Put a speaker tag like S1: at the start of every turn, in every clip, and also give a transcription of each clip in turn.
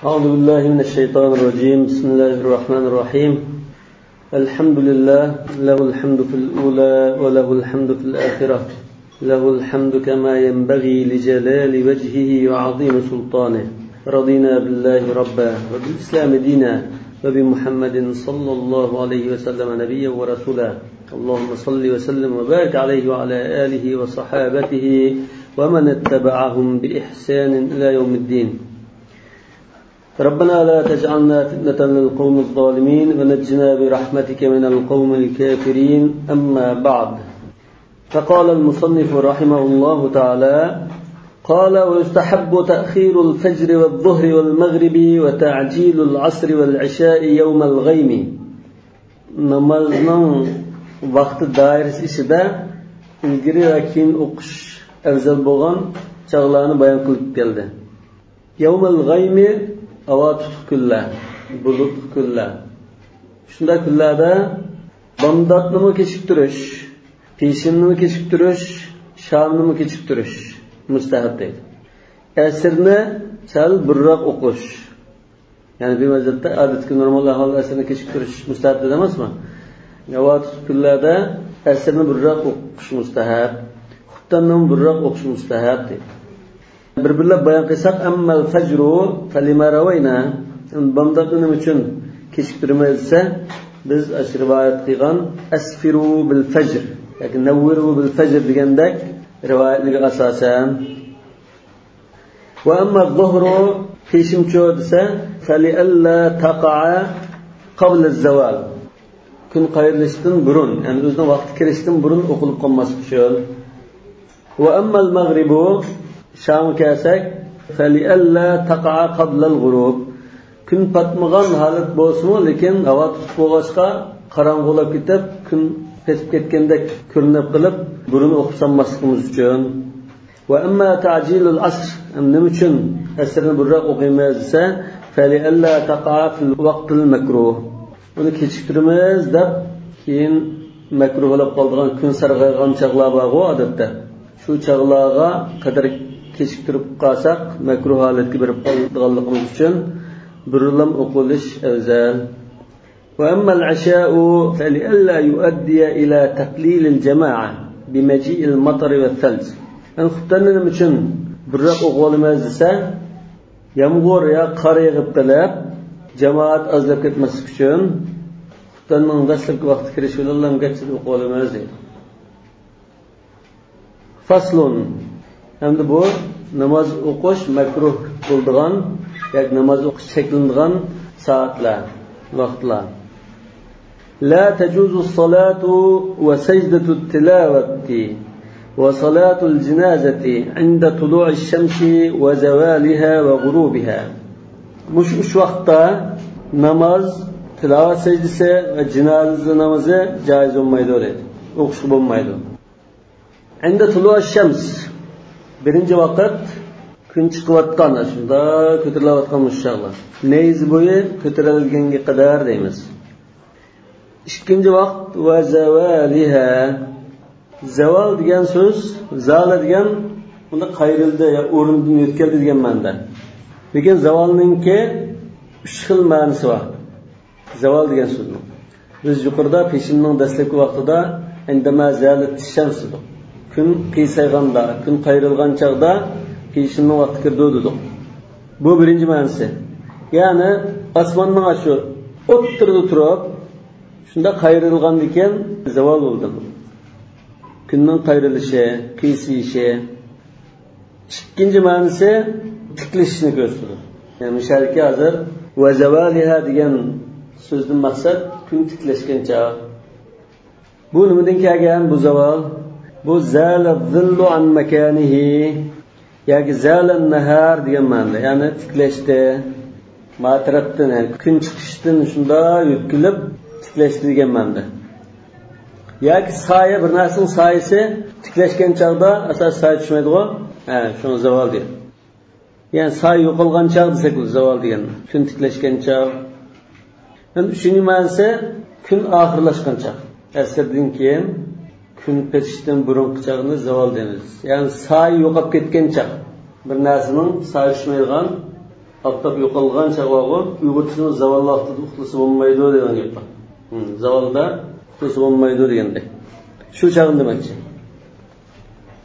S1: أعوذ بالله من الشيطان الرجيم. بسم الله الرحمن الرحيم. الحمد لله له الحمد في الأولى وله الحمد في الآخرة له الحمد كما ينبغي لجلال وجهه وعظيم سلطانه. رضينا بالله ربا وبالإسلام دينا وبمحمد صلى الله عليه وسلم نبيا ورسولا. اللهم صل وسلم وبارك عليه وعلى آله وصحابته ومن اتبعهم بإحسان إلى يوم الدين. ربنا لا تجعلنا فتنة للقوم الظالمين ونجنا برحمتك من القوم الكافرين. أما بعد، فقال المصنف رحمه الله تعالى: قال: ويستحب تأخير الفجر والظهر والمغرب وتعجيل العصر والعشاء يوم الغيم. namazning vaqti doirasi ichida ilgari va keyin o'qish afzal bo'lgan chog'larni bayon qilib keldi. Yawmal g'aymi avatul kunlar, bulut kunlar. Shunda kunlarda bomdodni kechiktirish, peshinni kechiktirish, shamni kechiktirish mustahab deydi. Asrni sal burroq o'qish. Yani bir mezhepte adetki normal ahval asrni kechiktirish mustahab emasmi? Avatul kunlarda asrni burroq o'qish mustahab, xuttanni burroq o'qish mustahab deydi. Bir-birlab bayon qilsak, ammal fajru falima rawayna, bomdodni nima uchun kechiktirmaysa, biz rivoyat qilgan asfiru bil fajr yoki nawwiru bil fajr degandek rivoyatlarga asosan. Va amma zuhru peshimcho desa, fali alla taqa'a qabla az-zawal, kun qayrilishdan burun, ya'ni o'zining vaqti kirishdan burun o'qilib qolmaslik uchun. Va amma al-maghribu sham kelsak, fali alla taqa'a qabla al-ghurub, kun patmagan holat bo'lsin, lekin havo tutib bo'lg'achqa qorong'ulab ketib, kun petib ketgandek ko'rinib qilib burun o'qib solmasligimiz uchun. Va amma ta'jilul asr, nima uchun asrni burroq o'qiymiz desa, fali alla taqa'a fil vaqtil makruh, uni kechiktiramiz deb keyin makruh bo'lib qolgan kun sarg'aygan chog'lar bor odatda. Shu chog'larga qadar kechiktirib qolsak makruh holatga berib qolganligimiz uchun burunlam o'qilish afzal. Va amma al-asha'u fali alla yuaddiya ila taqlil al-jama'a bimaji' al-matar wa al-thalj. Xuttanni nima uchun burroq o'qilmaymiz desa, yomg'ir yo qor yog'ib qolib jamoat ozlab ketmaslik uchun xuttanning dastlabki vaqti kirish bilan gachib o'qilmaymiz deydi. Faslun, endi bu namoz o'qish makruh bo'ladigan yoki namoz o'qish cheklanadigan soatlar, vaqtlar. La tajuzu as-salatu wa sajdatu at-tilawati wa salatu al-janazati 'inda tulu'i ash-shamsi wa zawaliha wa ghurubiha. Mush vaqtda namoz, tilovat sajdasi va janoza namozi joiz bo'lmaydi dedi. O'qish bo'lmaydi. 'Inda tulu'i ash-shams, birinchi vaqt kun chiqayotgan, shunda ko'tarilayotgan mushaqlar. Neyz bo'yi ko'tarilganga qadar deymiz. Ikkinchi vaqt va zavaliha. Zaval degan so'z, zala degan uni qayrildi ya o'rindan o'tkazdi degan ma'noda. Lekin zavalninki 3 xil ma'nosi bor. Zaval degan so'zning. Biz yuqorida peshinning dastlabki vaqtida indama zalat shams dedik. Kun qiysaganda, kun qayrilgan chaqda peshinning vaqti kirdi dedik. Bu birinchi ma'nosi. Ya'ni osmonning shu o'ttirida turib, shunda qayrilgandan keyin zaval bo'ldi. Kunning qayrilishi, qiysishi. Ikkinchi ma'nosi tiklishni ko'rsatadi. Ya'ni mishalki hozir va zavaliha degan so'zdan maqsad kun tiklashgan chaq. Bu nimadan kelgan bu zaval? Bu zala zillu an makanihi yoki zala nahar degan ma'noda. Ya'ni tiklashdi, matrafdan, ya'ni kun chiqishdan shunda yutkilib tiklashdi degan ma'noda. Yoki soya, bir narsaning soyasi tiklashgan chaqda asos soya tushmaydi-ku, shuni zaval deydi. Ya'ni soya yo'qolgan chaq desak, bu zaval degan. Kun tiklashgan chaq. Endi uchinchi ma'nosi kun oxirlashgan chaq. Asrdan keyin kun petishdan burungi chaqni zaval deymiz. Ya'ni soya yo'qolib ketgan chaq. Bir narsaning soya tushmaydigan Aftab yo'qolgan chaqog'i uyg'urchani zaval vaqtida uxlasa bo'lmaydi degan gap bor. Zavalda uxlasa bo'lmaydi degandek. Shu chaqni demoqchi.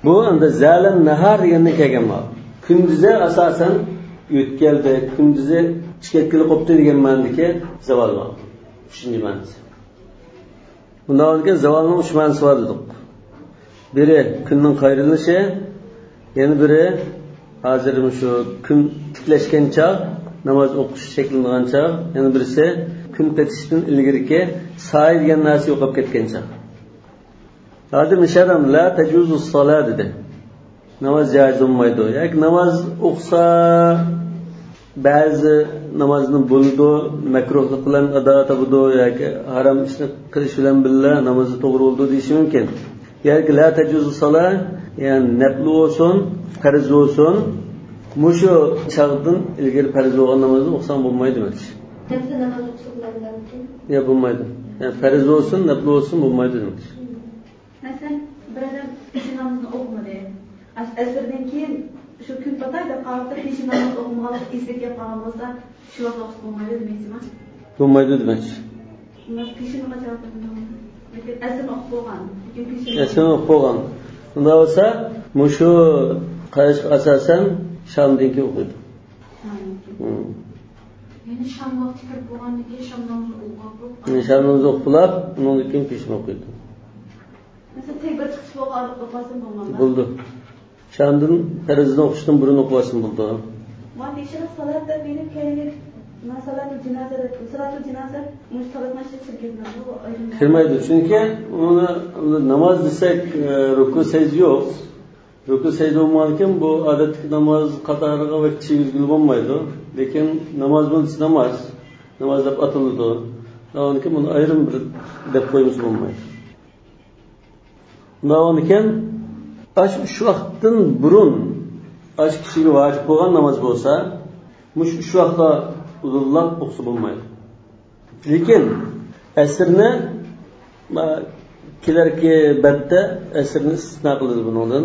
S1: Bu endi zalim nahar degandan kelgan ma'no. Kunduzi asosan o'tkaldi, kunduzi chiqib qopti degan ma'nodagi zaval bor. 3-ma'nosi. Bundan keyin zavalning 3 ma'nosi bor dedik. Biri kunning qayrilishi, yana biri hozir shu kun tiklashgan chaq, namoz o'qish sheklingan chaq, yana birisi kun petishdan ilgirki soy degan narsa yo'qolib ketgan chaq. Hozir misharam la tajuzu solat dedi. Namoz joiz bo'lmaydi. Yoki namoz o'qisa ba'zi namozni bo'ldi, makruhlik bilan ado etadi yoki harom ishni qilish bilan birga namozi to'g'ri bo'ldi deyish mumkin. Yoki la tajuzu solat, ya'ni nafl bo'lsin, farz bo'lsin, mushu chaqdan ilgari farz bo'lgan namozni o'qsam bo'lmaydi demoqchi.
S2: Nafl namoz o'qsa bo'ladimi?
S1: Yo'q, bo'lmaydi. Ya'ni farz bo'lsin, nafl bo'lsin bo'lmaydi demoqchi.
S2: Masalan, bir odam pesh namozni o'qimadi. Asrdan keyin shu kun patayda qarabda pesh namoz o'qimagan esga kelib qolgan bo'lsa, shu vaqt o'qib bo'lmaydi demaysizmi?
S1: Bo'lmaydi demoqchi.
S2: Unda peshini qachon o'qiydi? Lekin asr o'qib bo'lgan.
S1: Asr o'qib bo'lgan. Unda bo'lsa, mushu qayish asosan shamdan keyin o'qiydi.
S2: Yani sham vaqti kirib bo'lgandan keyin sham namozni o'qib,
S1: sham namozni o'qib, undan keyin peshni o'qiydi.
S2: Mesela tek bir çıkış okuasın bulmam.
S1: Buldu. Şamdan farzını okuştan burun okuasın buldu.
S2: Var işine salatta benim kendime salatul cenaze mustalatma şirketinden bu ayrım.
S1: Kirmaydi. Çünkü ona namaz desek ruku secde yok. Ruku secde olmalıyken bu adet namaz katarına ve çiğizgül olmaydı. Lakin namaz bunun namaz. Namaz da atıldı. Onun için bunu ayrım bir dep koymuş olmaydı. Bundan keyin shu vaqtdan burun kishiga vojib bo'lgan namoz bo'lsa, shu vaqtda uzullab o'qisa bo'lmaydi. Lekin asrni kelarki batda asrni istisno qiladi bundan.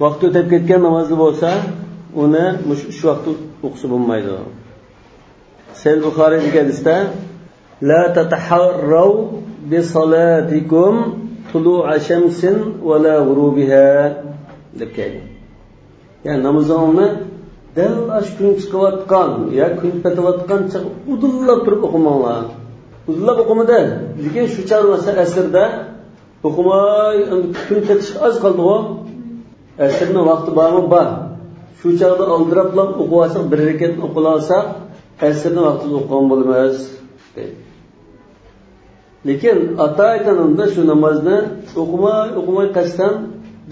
S1: Vaqt o'tib ketgan namozni bo'lsa, uni shu vaqtda o'qisa bo'lmaydi. Sahih Buxoriyda hadisda la tataharraw bi salatikum tulu'a shamsin va la ghurubiha deb kelgan. Ya'ni namozni dal ash kun chiqayotgan ya kun petayotgan chaq udullab turib o'qimanglar. Udullab o'qimada, lekin shu chaqmasa asrda o'qimay kun petish oz qoldi-ku. Asrning vaqti bormi? Bor. Shu chaqda oldirab o'qisak, bir rakat o'qilasak, asrning vaqtida o'qigan bo'lmas. Lekin ata aytganimda shu namozni o'qimay qasdan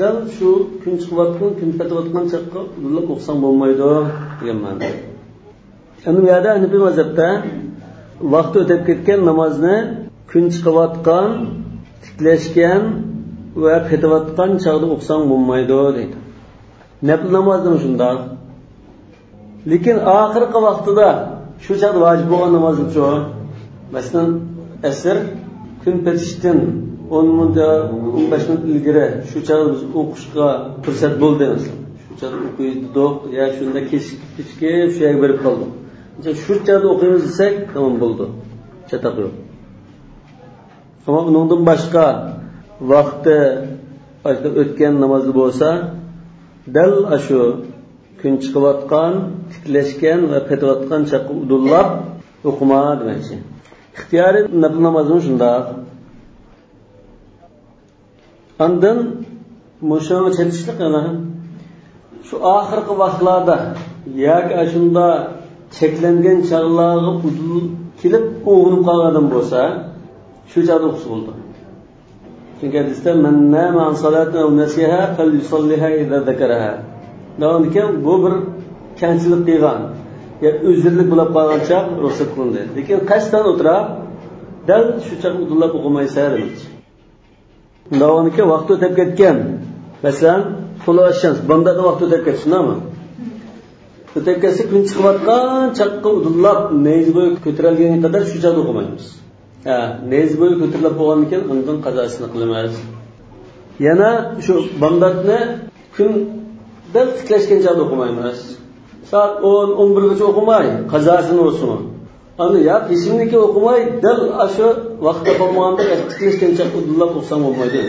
S1: dal shu kun chiqayotgan, kun petayotgan chaqqa udullab o'qsang bo'lmaydi degan ma'no. Endi bu yerda Hanifiy mazhabda vaqti o'tib ketgan namozni kun chiqayotgan, tiklashgan va petayotgan chaqda o'qsang bo'lmaydi deydi. Nafl namozning shunday. Lekin oxirgi vaqtida shu chaqda vojib bo'lgan namozchi, masalan, asr kun petishdan 10 minut 15 minut ilgari shu chaqda biz o'qishga fursat bo'ldi masalan. Shu chaqda o'qiydik ya shunda kechki shu yerga berib qoldik. Shu chaqda o'qiymiz desak, tamom bo'ldi. Chataq yo'q. Ammo bundan boshqa vaqti o'tgan namoz bo'lsa, dal shu kun chiqayotgan, tiklashgan va petayotgan chaqqa udullab o'qima demoqchi. İxtiyari nafl namozini shunday. Ondan mushuni chetishlik yana shu oxirgi vaqtlarda yoki shunda cheklangan chaqlarga udul kelib o'g'inib qolgan bo'lsa, shu chaqda o'qisa bo'ldi. Chunki hadisda man nama an salatin aw nasiha falyusalliha idza zakaraha. Lekin bu bir kamchilik qilgan ya o'zirlik bo'lib qolgan chaq ruxsat qilindi. Lekin qasdan o'tirib dal shu chaq udullab o'qimaysa demoqchi. Davomiki vaqt o'tib ketgan. Masalan, xulosans bandada vaqt o'tib ketsinami? O'tib ketsa kun chiqayotgan chaqqa udullab neyz bo'yi ko'tarilganga qadar shu chaqda o'qimaymiz. Neyz bo'yi ko'tarilib bo'lgandan keyin undan qazosini qilamiz. Yana shu bandatni kun dal tiklashgan chaqda o'qimaymiz. Saat 10-11gacha o'qimay, qazosini olsin. Ana ya peşindeki o'qimay, dal aşı vaqtda bo'lmaganda tiklashgancha udullab o'qsam bo'lmaydi.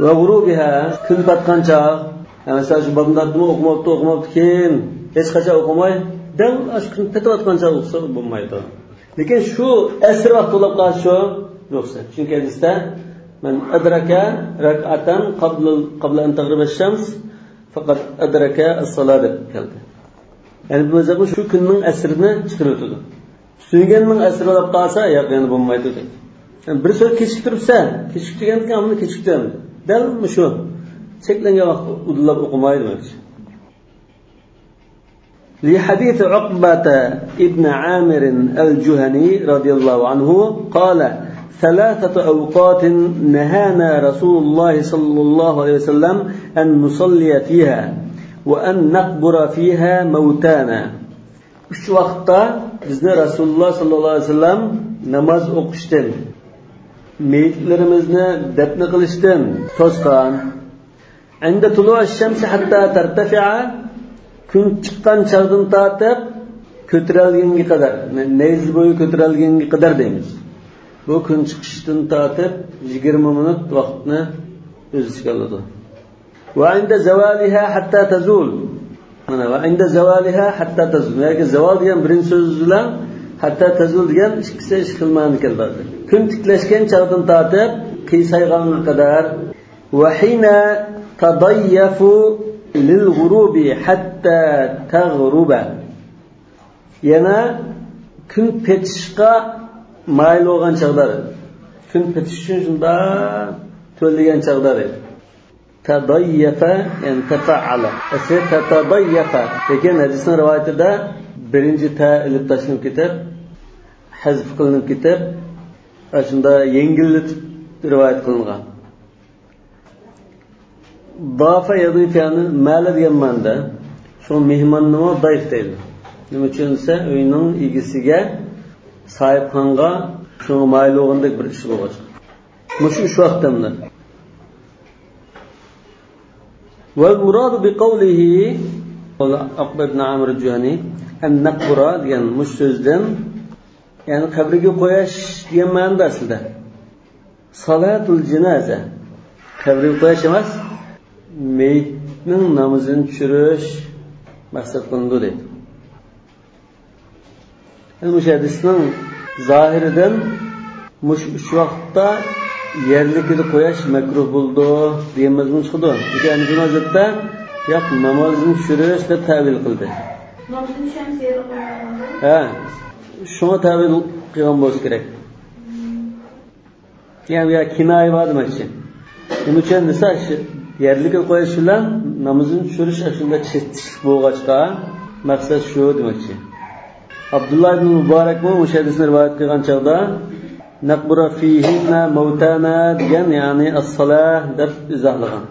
S1: Va g'urubiha kun patqancha, masalan shu bandlarni o'qimabdi keyin hech qachon o'qimay, dal aşı kun patayotgancha o'qsa bo'lmaydi. Lekin shu asr vaqt bo'lib qolishi yo'qsa. Chunki hadisda man adraka rak'atan qabla an taghrib ash-shams faqat adraka as-salat deb keldi. Yani bu zaman şu günün asrini chiqirib Suyganning asri olib qolsa, yo'q, endi bo'lmaydi dedi. Yani bir so'z kechiktiribsa, kechiktirgandan amni kechiktirdi. Dal shu cheklangan vaqt udlab o'qimaydi demoqchi. Li hadith Uqbah ibn Amir al-Juhani radiyallahu anhu qala ثلاثة أوقات نهانا رسول الله صلى الله عليه وسلم أن نصلي فيها وأن نقبر فيها موتانا. Üç vaqtda bizni Rasululloh sallallohu alayhi vasallam namoz o'qishdan, meyitlarimizni dafn qilishdan to'sgan. Inda tulu'i ash-shams hatta tartafi'a, kun chiqqan chog'dan tortib ko'tarilganga qadar, nayz bo'yi ko'tarilganga qadar deymiz. Bu kun chiqishdan tortib 20 minut vaqtni o'z ichiga oladi. Va inda zawaliha hatta tazul. Mana va inda zawaliha hatta tazul. Yoki zawal degan birinchi so'z bilan hatta tazul degan ikkisi ish qilmani keladi. Kun tiklashgan chog'dan tortib qiysayganga qadar va hina tadayyafu lil ghurubi hatta taghruba. Yana kun petishga mayl bo'lgan chog'lar. Kun petish uchun shunda to'lgan chog'lar. Tadayyafa yani tafa'ala. Asli tatadayyafa. Lekin hadisning rivoyatida birinchi ta ilib tashlanib ketib, hazf qilinib ketib, shunda yengillatib rivoyat qilingan. Dafa yadifani ma'la degan ma'noda shu mehmonni dayf deydi. Nima uchun desa, uyning egasiga sahibxonga shu mayl bo'lgandek bir ish bo'ladi. Mushu shu vaqtda والمراد بقوله Uqbah ibn Amir al-Juhani an-naqbura degan mush so'zdan ya'ni qabriga qo'yish degan ma'noda aslida salatul janoza qabriga qo'yish emas, meyitning namozini tushirish maqsad qilinadi deydi. Yani mush hadisning zohiridan mush shu vaqtda yerlikida qo'yish makruh bo'ldi degan mazmun chiqdi. Lekin bu nazarda yo'q, namozni tushirish deb ta'bir qildi.
S2: Namozni tushirish kerak.
S1: Ha, shuni ta'bir qilgan bo'lsa kerak. Yani ya kinoya bor demoqchi. Nima uchun desa, yerlikka qo'yish bilan namozni tushirish shunda chetishlik bo'lg'achqa maqsad shu demoqchi. Abdullah ibn Muborak bu o'sha hadisni rivoyat qilgan chog'da naqbura fihinna mautana degan, ya'ni as-salah deb izohlagan.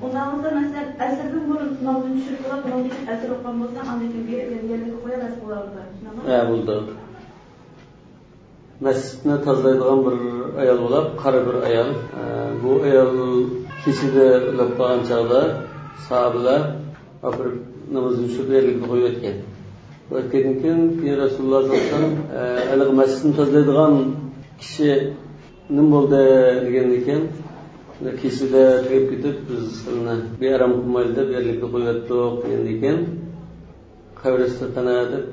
S2: Onamızda mesela asrdan burun namozni tushirib qo'yib, namozni asr o'qigan bo'lsa, andan keyin yerga qo'yib asr bo'lardi.
S1: Ha, bo'ldi. Masjidni tozalaydigan bir ayol bo'lib, qari bir ayol. Bu ayol kechida uxlab qolgan chog'da sahobalar o'pirib namozni tushirib yerga qo'yib o'tgan. O'tgandan keyin Rasululloh sollallohu alayhi vasallam aliq masjidni tozalaydigan kishi nima bo'ldi degandan keyin kechida kirib ketib biz uni bearam qilmaydi deb yerlikka qo'yatdik degandan keyin qabristona deb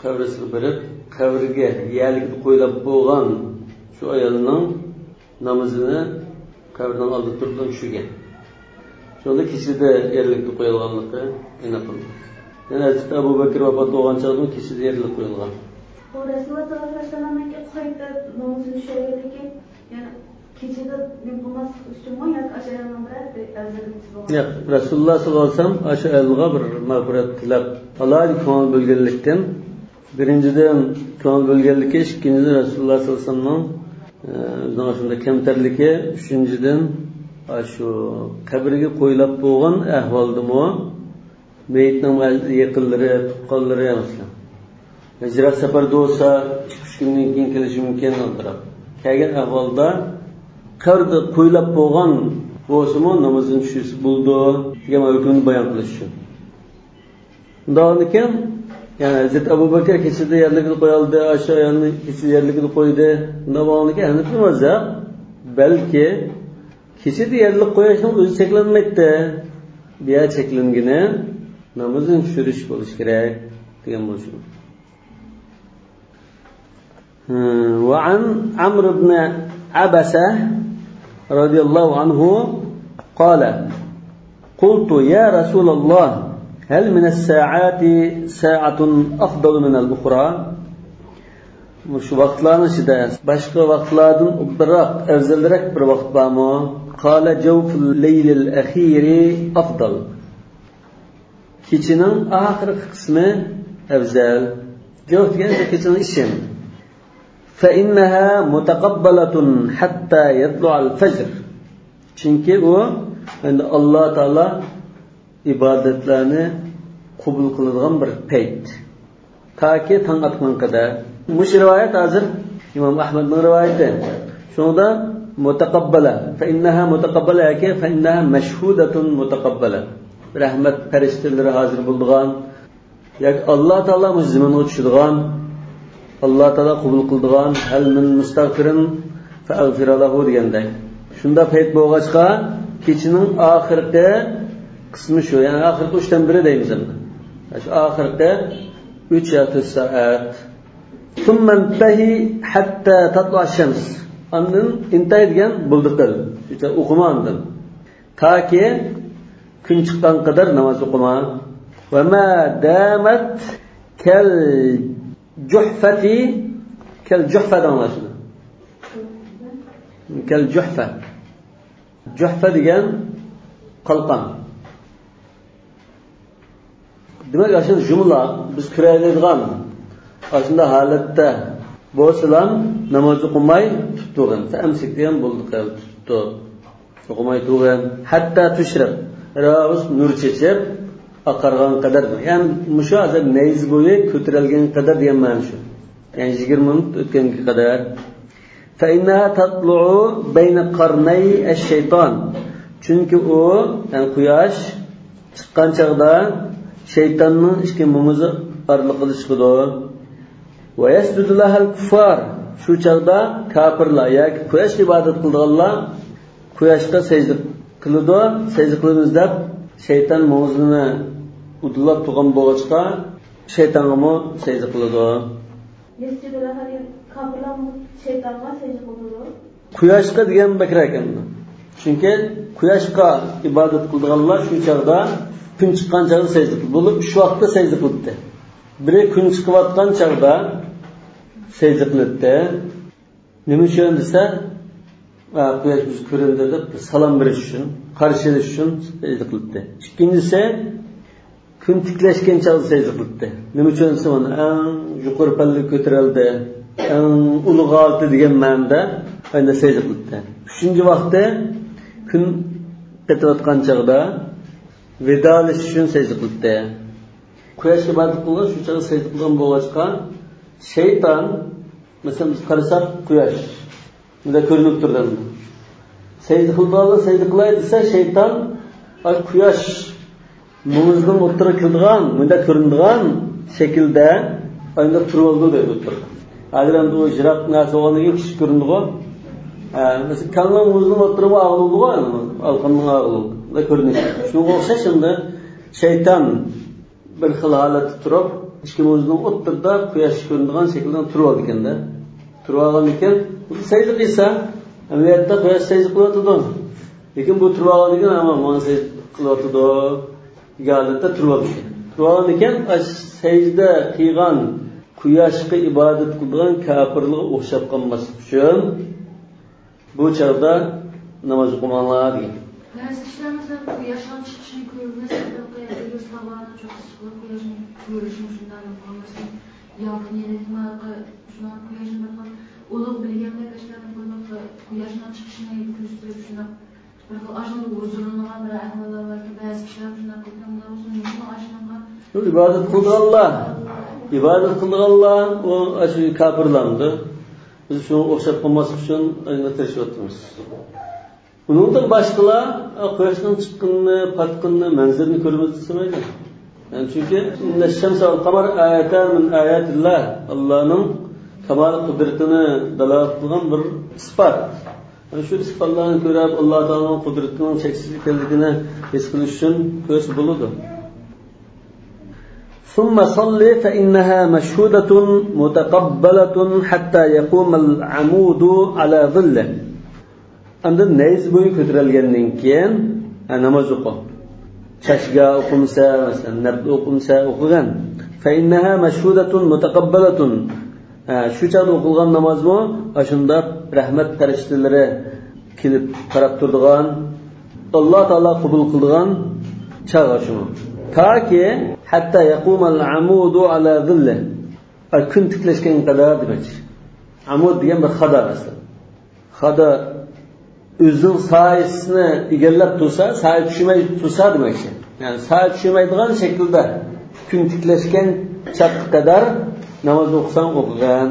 S1: qabrisiga borib qabriga yerlikka qo'yilib bo'lgan shu ayolning namozini qabrdan oldida turib tushirgan. Shunda kechida yerlikka qo'yilganligi aniq bo'ldi. Yani Abu Bakr vafot bo'lgan chog'da kechida yerlikka qo'yilgan.
S2: Bu Rasululloh sollallohu alayhi vasallamga qo'yib namozni tushirganki, ya'ni kechida nimqomas uchunmi yoki asharadan birati azizlik.
S1: Yo'q, Rasululloh sollallohu alayhi vasallam o'sha ayolga bir mag'firat tilab, Alloh ko'ngil bo'lganlikdan, birinchidan ko'ngil bo'lganligi, ikkinchidan Rasululloh sollallohu alayhi vasallamning o'zining shunda kamtarligi, uchinchidan shu qabriga qo'yilib bo'lgan ahvoldimi meyitning yaqinlari, tuqqanlari emaslar. Hijrat safarda bo'lsa, 2-3 kundan keyin kelishi mumkin o'tirib. Kelgan ahvolda qabrda qo'yilib bo'lgan bo'lsa-mu namozni tushish bo'ldi degan hukmni bayon qilish uchun. Bundan kim? Yani Hazreti Abu Bakr keçide yerlikini koyaldı, aşağı yanını keçide yerlikini koydu. Bundan ki henüz bilmez ya. Belki keçide yerlik koyuşun özü çeklenmekte. Bir yer çeklengine namazın şürüş buluş gerek. Diyen buluşun. وعن عمرو بن عبسة رضي الله عنه قال قلت يا رسول الله هل من الساعات ساعة أفضل من الأخرى şu vaktların içinde başka vaktlardan bırak evzeldirek bir vakt var mı? Kâle cevful leylil ahiri afdal. Keçinin ahir kısmı evzel. Cevf diyence keçinin işin. فَإِنَّهَا مُتَقَبَّلَةٌ حَتَّى يَطْلُعَ الْفَجْرِ. Çünkü o yani Allah Teala ibadetlerini kabul kıldığı bir peyt. Ta ki tan atman kadar. Muş rivayet hazır İmam Ahmed'in rivayeti. Şurada mutakabbala. فَإِنَّهَا mutakabbala ki فَإِنَّهَا مَشْهُودَةٌ mutakabbala. Rahmet perişteleri hazır bulduğun. Yani Allah Teala müzzimin uçuşduğun. Allah Teala kabul kıldığın. هَلْ مِنْ مُسْتَغْفِرٍ فَأَغْفِرَ لَهُ diyende. Şunda peyt boğaçka keçinin ahirette kısmı şu. Yani ahirette üçten biri deyimiz. Şu ahirette 3 ya 4 saat. ثُمَّ انْتَهِ حَتَّى تَطْلَعَ الشَّمْسِ. Andın intihar edigen bulduklar. İşte okuma andın. Ta ki gün çıkan kadar namaz okuma. وَمَا دَامَتْ كَالْجُحْفَةِ كَالْجُحْفَة'dan anlaşılır. كَالْجُحْفَةِ Cuhfe degen kalkan. Demek aslında cümle biz küreyleyen aslında halette boğazılan namaz okumayı tuttuğun. Emsik diyen bulduk tuttu. Okumayı tuttuğun. Hatta tüşrek. Ravuz nur çeçip akargan kadar. Yani muşu azab neyiz boyu kötürelgen kadar diyen ben şu. Yani 20 minut ötken kadar. فَاِنَّهَا تَطْلُعُ بَيْنَ قَرْنَيْ الشَّيْطَانِ. Çünkü o yani kuyaş çıkan çağda şeytanın işte mumuzu arlıqlı çıkıdı. وَيَسْجُدُ لَهَا الْكُفَّارِ. Şu çağda kafirler yani kuyaş ibadet kıldığında kuyaşta secde kılıdı. Secde kılınızda şeytan mumuzunu udulap tuğan boğaçka şeytanı mı secde kılıdı.
S2: يَسْجُدُ لَهَا kafirler şeytanlar secde kılıyor.
S1: Kuyaşka diyen bekir ekan. Çünkü kuyaşka ibadet kıldığında şu çağda gün çıkan çağda secde kıldı. Bulup şu vakti secde kıldı. Biri gün çıkıvatkan çağda secde kıldı. Nemi şöyle dese kuyaş biz köründe de salam veriş için, karşılaş için secde kıldı. İkincisi gün tikleşken çağda secde kıldı. Nemi şöyle dese onu en yukarı palli kötüreldi. En ulu galtı diyen manda aynı secde kıldı. Üçüncü vakti gün ketivatkan çağda vedaliş için secde kıldı. Kuyaş ibadet kılıyor, şu çağı secde kılgan boğaçka şeytan mesela biz karısak kuyaş bir de körünüp durdan secde kıldığında secde kılaydıysa şeytan kuyaş mumuzdan otura kıldığan bir de köründüğün şekilde aynı tur oldu diye otur. Ayrıca o jirak nasi olanı gibi kişi göründü o. Mesela kanlı muzun oturumu ağıldı o. Alkanın ağıldı. Da görünüyor. Şunu olsa şimdi şeytan bir xil halatı turup işte muzun oturda kuyaş göründüğün şekilde tur oldu iken de. Tur oldu iken secde kıysa ameliyatda kuyaş secde kılatıdı. Lekin bu tur oldu iken ama bana secde kılatıdı. Halatda tur oldu iken. Tur oldu iken secde kıygan kuyaşqa ibadet kıldıgan kafirliğe oxşap kalması üçün bu çağda namaz okumanlar degan.
S3: Bazı kişiler mesela kuyaşın çıkışını görmezse de göz tabağına çok sıkılır kuyaşın görüşünü şundan yapılması yakın yönetmeye şundan kuyaşın bakın olup bilgenler kişilerin koymakla kuyaşın çıkışına gösterip şundan bakın aşağıda huzuruna bir ahvalar var ki bazı kişiler şundan koymakla olsun mümkün aşağıda
S1: ibadet kıldı Allah. İbadet kıldığı Allah o aşırı kafirlandı. Biz şunu oxşap olması için aynı tırışıp oturmuş. Bunun da başkalar kuyaşdan çıkkınını, patkınını, menzirini görmez istemeyle. Yani çünkü Şems ve Kamar ayetler min ayetillah, Allah'ın kemal kudretini dalalet kılgan bir ispat. Yani şu ispatlarını görüp Allah Teala'nın kudretinin çeksizliklerini his kılış için göz buludu. ثم صل فإنها مشهودة متقبلة حتى يقوم العمود على ظله. Andan neyz boyu kötürelgenden keyin namaz oku. Çaşga okumsa, mesela nabd okumsa okugan. فإنها مشهودة متقبلة. Şu çağda okulgan namaz mı? Aşında rahmet perişteleri kelip qarab turdigan, Allah Taala qabul qildigan çağ şunu. Ta ki hatta yaqumal amudu ala zille. Kun tiklashgan qadar demak. Amud degan bir xada asli. Xada o'zining soyasini egallab tursa, soya tushmay tursa demak. Yani soya tushmaydigan shaklda kun tiklashgan chaq qadar namoz o'qisan o'qigan.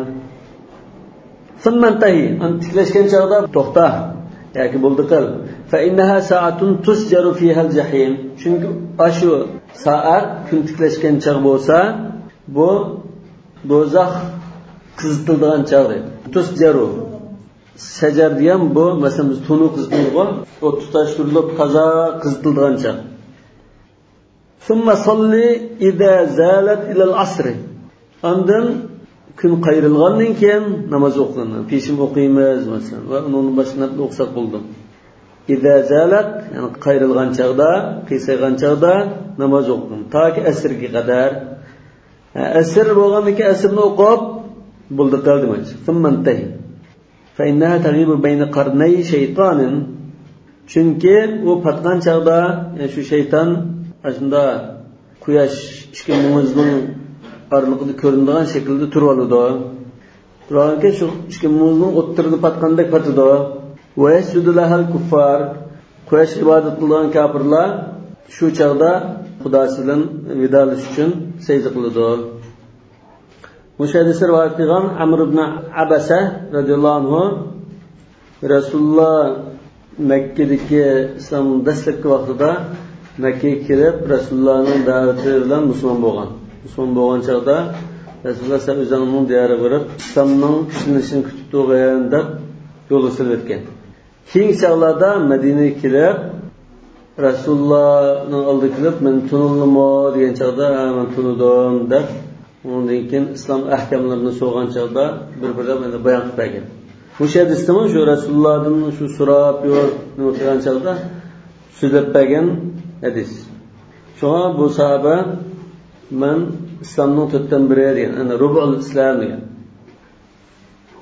S1: Sunmantahi, an tiklashgan chaqda to'xta yoki bo'ldi qil. Fa innaha sa'atun tusjaru fiha al-jahim. Chunki ashu soat kun tiklashgan chaq bo'lsa, bu do'zax qizitilgan chaq. Tusjaru sajar degan bu, masalan biz tunu qizitilgan, o tutashtirilib toza qizitilgan chaq. Summa salli idza zalat ila al-asr. Ondan kun qayrilgandan keyin namoz o'qiladi. Peshim o'qiymiz masalan va uni boshqa o'qisak bo'ldi. İza zalat, yani qayrilgan chaqda, qiysagan chaqda namoz o'qim. Toki asrga qadar. Asr bo'lgandan keyin asrni o'qib bo'ldi qildim. Summantahi. Fa innaha taghibu bayna qarnay shaytanin. Chunki u patgan chaqda, yani shu shayton ashunda quyosh ishkimimizning arlig'ida ko'rinadigan shaklda turib oladi. Turganki shu ishkimimizning o'ttirida patgandek patidi. Ve yesudulahal kuffar, quyosh ibodat qilgan kafirlar shu chaqda Xudosi bilan vidolish uchun sajda qiladi. Mushahidasi rivoyat qilgan Amr ibn Abasa radhiyallohu anhu Rasululloh Makkadagi islom dastlabki vaqtida Makkaga kelib Rasulullohning da'vati bilan musulmon bo'lgan. Musulmon bo'lgan chaqda Rasululloh sallallohu alayhi vasallamning diyoriga borib islomning kuchlanishini kutib turgan deb yo'l silib o'tgan. Keyingi chaqlarda Madinaga kelib Rasulullohning oldiga kelib men tunilmo degan chaqda men tunidim deb undan keyin islom ahkamlarini so'rgan chaqda bir-birlab endi bayon qilib bergan. Bu hadisda shu Rasulullohdan shu so'rab nima qilgan chaqda so'zlab bergan hadis. Shunga bu sahaba men islomning to'rtdan biri degan, ana rubul islom degan.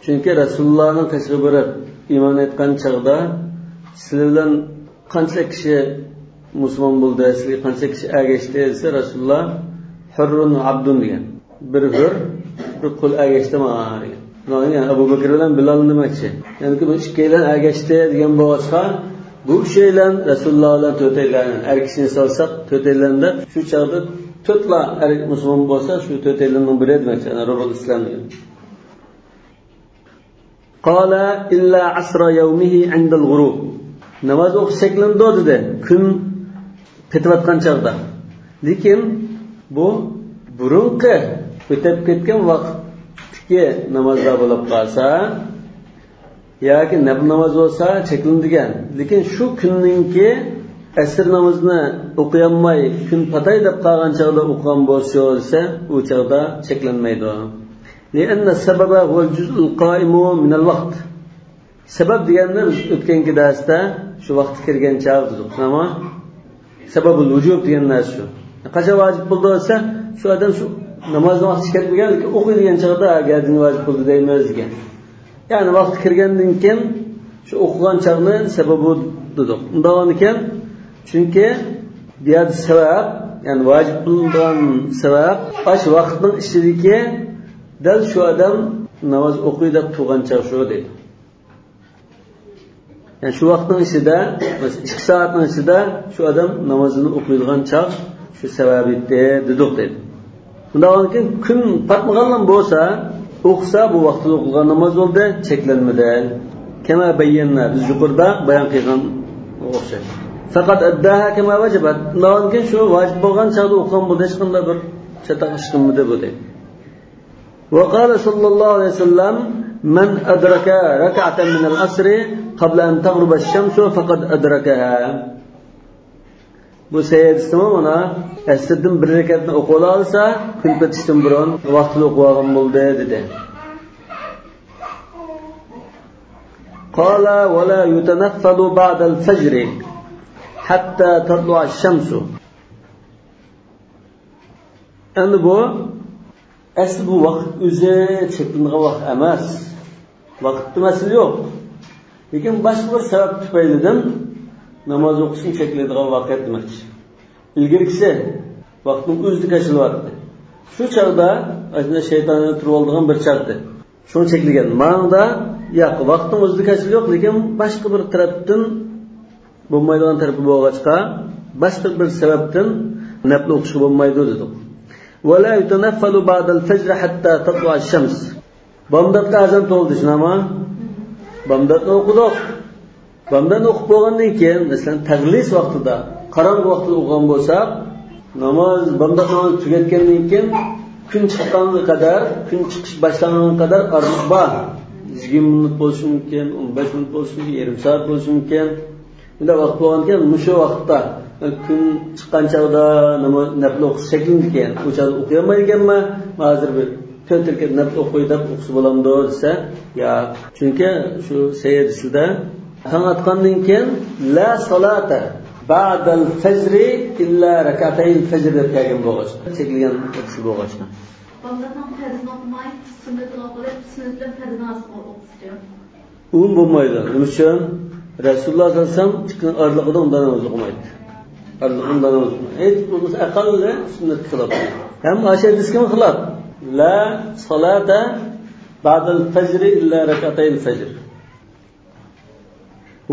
S1: Chunki Rasulullohning tashrifi borib iymon etgan chaqda sizlar bilan qancha kishi musulmon bo'ldi, sizga qancha kishi ergashdi desa Rasululloh hurrun abdun degan. Bir hur, bir qul ergashdi mana degan. Yani Abu Bakr bilan Bilal demakchi. Yani bu ikkilan ergashdi degan bo'lsa, bu ishlar Rasululloh bilan to'rtaylan erkishini solsak, to'rtaylanda shu chaqda to'rtla musulmon bo'lsa, shu to'rtaylanning biri demakchi. Ana rubul islom degan. Qala illa asra yawmihi 'inda al-ghurub. Namoz o'qish shaklida dedi, kun ketayotgan chaqda. Lekin bu burunqi o'tib ketgan vaqtdagi namozlar bo'lib qolsa, yoki nafl namoz bo'lsa cheklanadigan. Lekin shu kunninki asr namozini o'qiyolmay, kun patay deb qolgan chaqda o'qigan bo'lsa, u chaqda cheklanmaydi. لأن السبب هو الجزء القائم من الوقت. Sebab deganda biz o'tgangi darsda shu vaqt kirgan chaq dedik. Nima? Sababul vujub degan narsa shu. Qancha vojib bo'ldi desa, shu odam shu namozning vaqti kirgan, lekin o'qiydigan chaqda agarning vojib bo'ldi deymiz degan. Ya'ni vaqt kirgandan keyin shu o'qigan chaqni sababi dedik. Undan ekan, chunki bu yerda sabab, ya'ni vojib bo'lgan sabab shu vaqtning ichidagi dal shu odam namoz o'qiydi deb turgan chaq shu deydi. Yani şu vaqtning ichida, 2 soatning ichida shu odam namozini o'qiydigan chaq shu sababitda dedik dedi. Bundan keyin kun patmagan bo'lsa, o'qisa bu vaqtda o'qilgan namoz bo'ldi, cheklanmadi. Kama bayyana biz yuqorida bayon qilgan o'xshash. faqat addaha kama wajabat. Lakin şu vacib bo'lgan chaqda o'qigan bo'ldi, hech qanday bir chataq ish qilmadi bu deydi. Wa qala sallallohu alayhi vasallam man adraka rak'atan min al-asr qabla an taghruba ash-shamsu faqad adrakaha. Bu sayedisimi ona asrdan bir rakatni o'qib olsa, kun patishdan burun vaqtli o'qib olgan bo'ldi dedi. Qala wa la yutanaffalu ba'da al-fajr hatta tatlu'a ash-shamsu. Endi bu asli bu vaqt o'zi cheklangan vaqt emas. Vaqtda masala yo'q. Lekin boshqa bir sabab tufaylidan namoz o'qishni cheklaydigan vaqt demakchi. Ilgirgisi vaqtning o'zida kashilyapti. Shu chaqda ajna shaytonning turib oldigan bir chaqdi. Shuni cheklagan. Ma'noda yo'q, vaqtning o'zida kashil yo'q, lekin boshqa bir tarafdan bo'lmaydigan tarafi bo'lg'achqa, boshqa bir sababdan nafl o'qish bo'lmaydi dedi. Wa la yutanaffalu ba'da al-fajr hatta tatlu'a ash-shams. Bomdatga azan to'ldi, shunami? Bomdatni o'qidik. Bomdatni o'qib bo'lgandan keyin, masalan, taglis vaqtida, qorong'i vaqtda o'qigan bo'lsak, namoz bomdatni tugatgandan keyin kun chiqqaniga qadar, kun chiqish boshlaganiga qadar arliq bor. 20 minut bo'lishi mumkin, 15 minut bo'lishi mumkin, yarim soat bo'lishi mumkin. Bunda vaqt bo'lgandan, mushu vaqtda kun chiqqan chog'da nafl o'qish sheklinda keyin, o'chada o'qiyamaydiganmi? Hozir bir to'rtga nafl o'qiydi deb o'qisa bo'lamdi desa, ya, chunki shu sayidisida tong atgandan keyin la salata ba'da al-fajr illa rak'atay al-fajr deb kelgan bo'lg'achqa, chekilgan hadis bo'lg'achqa.
S2: Bomdatdan fazil o'qimay, sunnatni o'qilib, sunnatdan fazil o'qishdi.
S1: U bo'lmaydi. Nima uchun? Rasululloh sallallohu alayhi vasallam chiqqan orliqda undan namoz o'qimaydi. Orliqda namoz o'qimaydi. Hech bo'lmasa aqalli sunnat qilib. Ham o'sha hadisga xilaf. La salata ba'da al-fajr illa rak'atay al-fajr.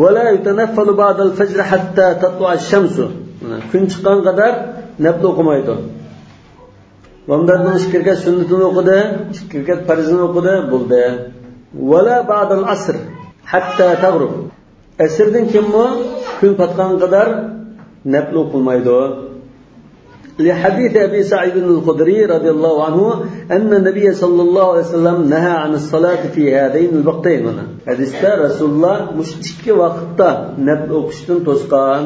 S1: Wa la yutanaffalu ba'da al-fajr hatta tatlu'a ash-shams. Kun chiqqan qadar nafl o'qimaydi. Bomdardan shikirga sunnatini o'qidi, shikirga farzini o'qidi, bo'ldi. Wa la ba'da al-asr hatta taghrub. Asrdan kimmo kun patgan qadar nafl o'qilmaydi. لحديث أبي سعيد الخدري رضي الله عنه أن النبي صلى الله عليه وسلم نهى عن الصلاة في هذين الوقتين. حديث رسول الله مش iki vaqtda nafl o'qishdan to'sgan.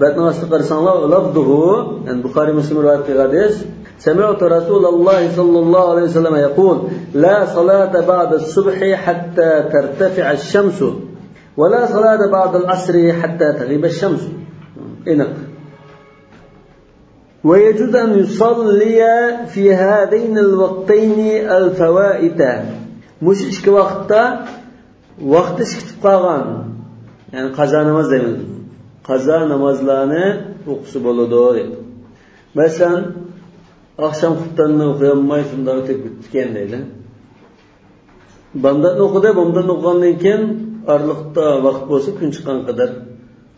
S1: Batni asliqarsanlar lafduhu, yani Bukhari Muslim rivoyat qilgan hadis. سمعت رسول الله صلى الله عليه وسلم يقول لا صلاة بعد الصبح حتى ترتفع الشمس ولا صلاة بعد العصر حتى تغيب الشمس. إنك ويجوز أن يصلي في هذين الوقتين الفوائت. مش إشك وقت إشكتب قاغان، يعني قضا نماز دايما قضا نمازلانı o'qisi bo'ladi. Masalan, akşam xuftanni o'qiyolmay shunda o'tib ketgan deydi. Bomdatni o'qidi, bomdatni o'qigandan keyin orliqda vaqt bo'lsa, kun chiqqan qadar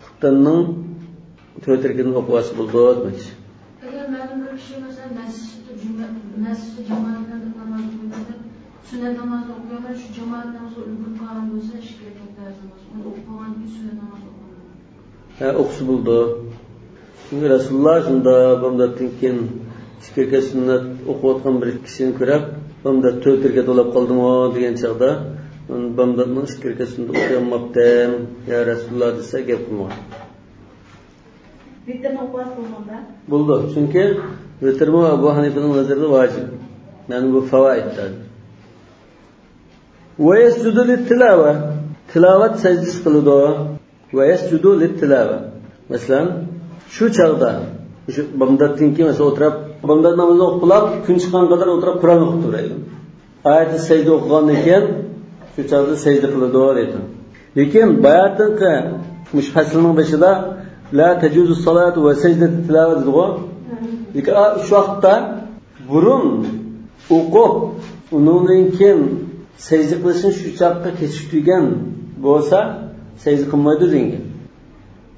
S1: xuftanning to'rtirkini o'qivasi bo'ldi demoqchi.
S3: Agar ma'lum bir kishi masalan masjidda jamoatlarda namoz o'qiydi, sunnat namoz o'qiyolar, shu jamoat namozi ulgurib qolgan bo'lsa, ish kerak namoz o'qib qolgan keyin sunnat namoz o'qiydi.
S1: O'qisi bo'ldi. Çünkü Rasululloh shunda bomdatdan keyin shikirga sunnat o'qiyotgan bir kishini ko'rib, bomdat to'rtirga to'lab qoldimi degan chaqda, bomdatning shikirga sunnat o'qiyolmabdim, ya Rasululloh desa gap qilmadi.
S2: Vitrni o'qish bo'lganda
S1: bo'ldi. Chunki vitrmi Abu Hanifaning nazarida vojib. Yani bu favoiddir. Ve yesjudu lit-tilava. Tilovat sajdasi qiladi. Ve yesjudu lit-tilava. Masalan, shu chaqda, shu bomdatdan keyin mesela o'tirib, bomdat namozni o'qib, kun chiqqan qadar o'tirib Qur'on o'qib turaydi. Oyatni sajda o'qigandan keyin shu chaqda sajda qiladi deydi. Lekin bayatdagi mush faslning boshida la tajuzu salatu va sajdatu tilovat dedi. Lekin shu vaqtda burun o'qib, undan keyin sajda qilishni shu chaqqa kechiktirgan bo'lsa, sajda qilmaydi degan.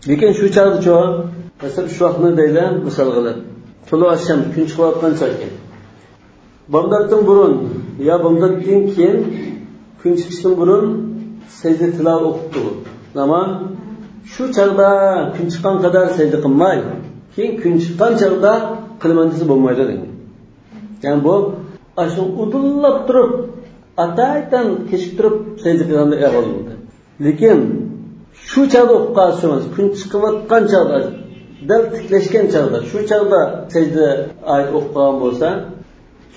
S1: Lekin shu chaqda mesela şu vaqtni deylan misol qilib, tulu asham kun chiqayotgan chaqda. Bomdatdan burun ya bomdatdan keyin kun chiqishdan burun sajda tilovat o'qib turdi. Zaman Şu çağda gün çıkan kadar secde kılmay. Keyin gün çıkan çağda kılman dese bo'lmaydi degan. Yani bu aşın udullab turib, ataydan kechiktirib secde qilganda ahvol bo'ldi. Lekin şu çağda o'qib qolsangiz, kun chiqayotgan çağda, dal tiklashgan çağda, şu çağda secde ayet o'qib qolgan bo'lsa,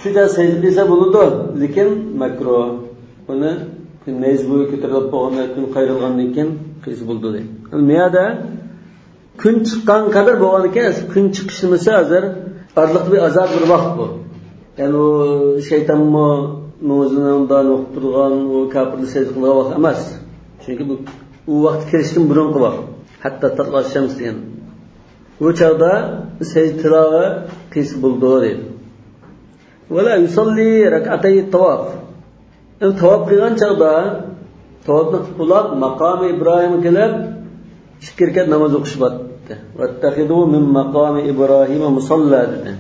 S1: şu da secde qilsa bo'ladi, lekin makruh. Buni kun mezbuga ko'tarilib bo'lganda, kun qayrilgandan keyin qilsa bo'ladi deydi. Miyada kun chiqqan kadar bo'lgan ekan, kun chiqishmasa hozir arliq bir azob bir vaqt bu. Yani o şeytanmı namazını ondan o'qib turgan, o kafirlik secde qilgan vaqt emas. Çünkü bu vaqt kirishdan burungi vaqt. Hatto tatluş shams degan. Bu chaqda secde tilova qilsa bo'ladi deydi. Wala yusalli rak'atay tawaf. Tawaf qilgan chaqda tawafni qilib maqam İbrahim kelib 2 rakat namoz o'qishibdi. Vattaxidu min maqam İbrahim musalla dedi.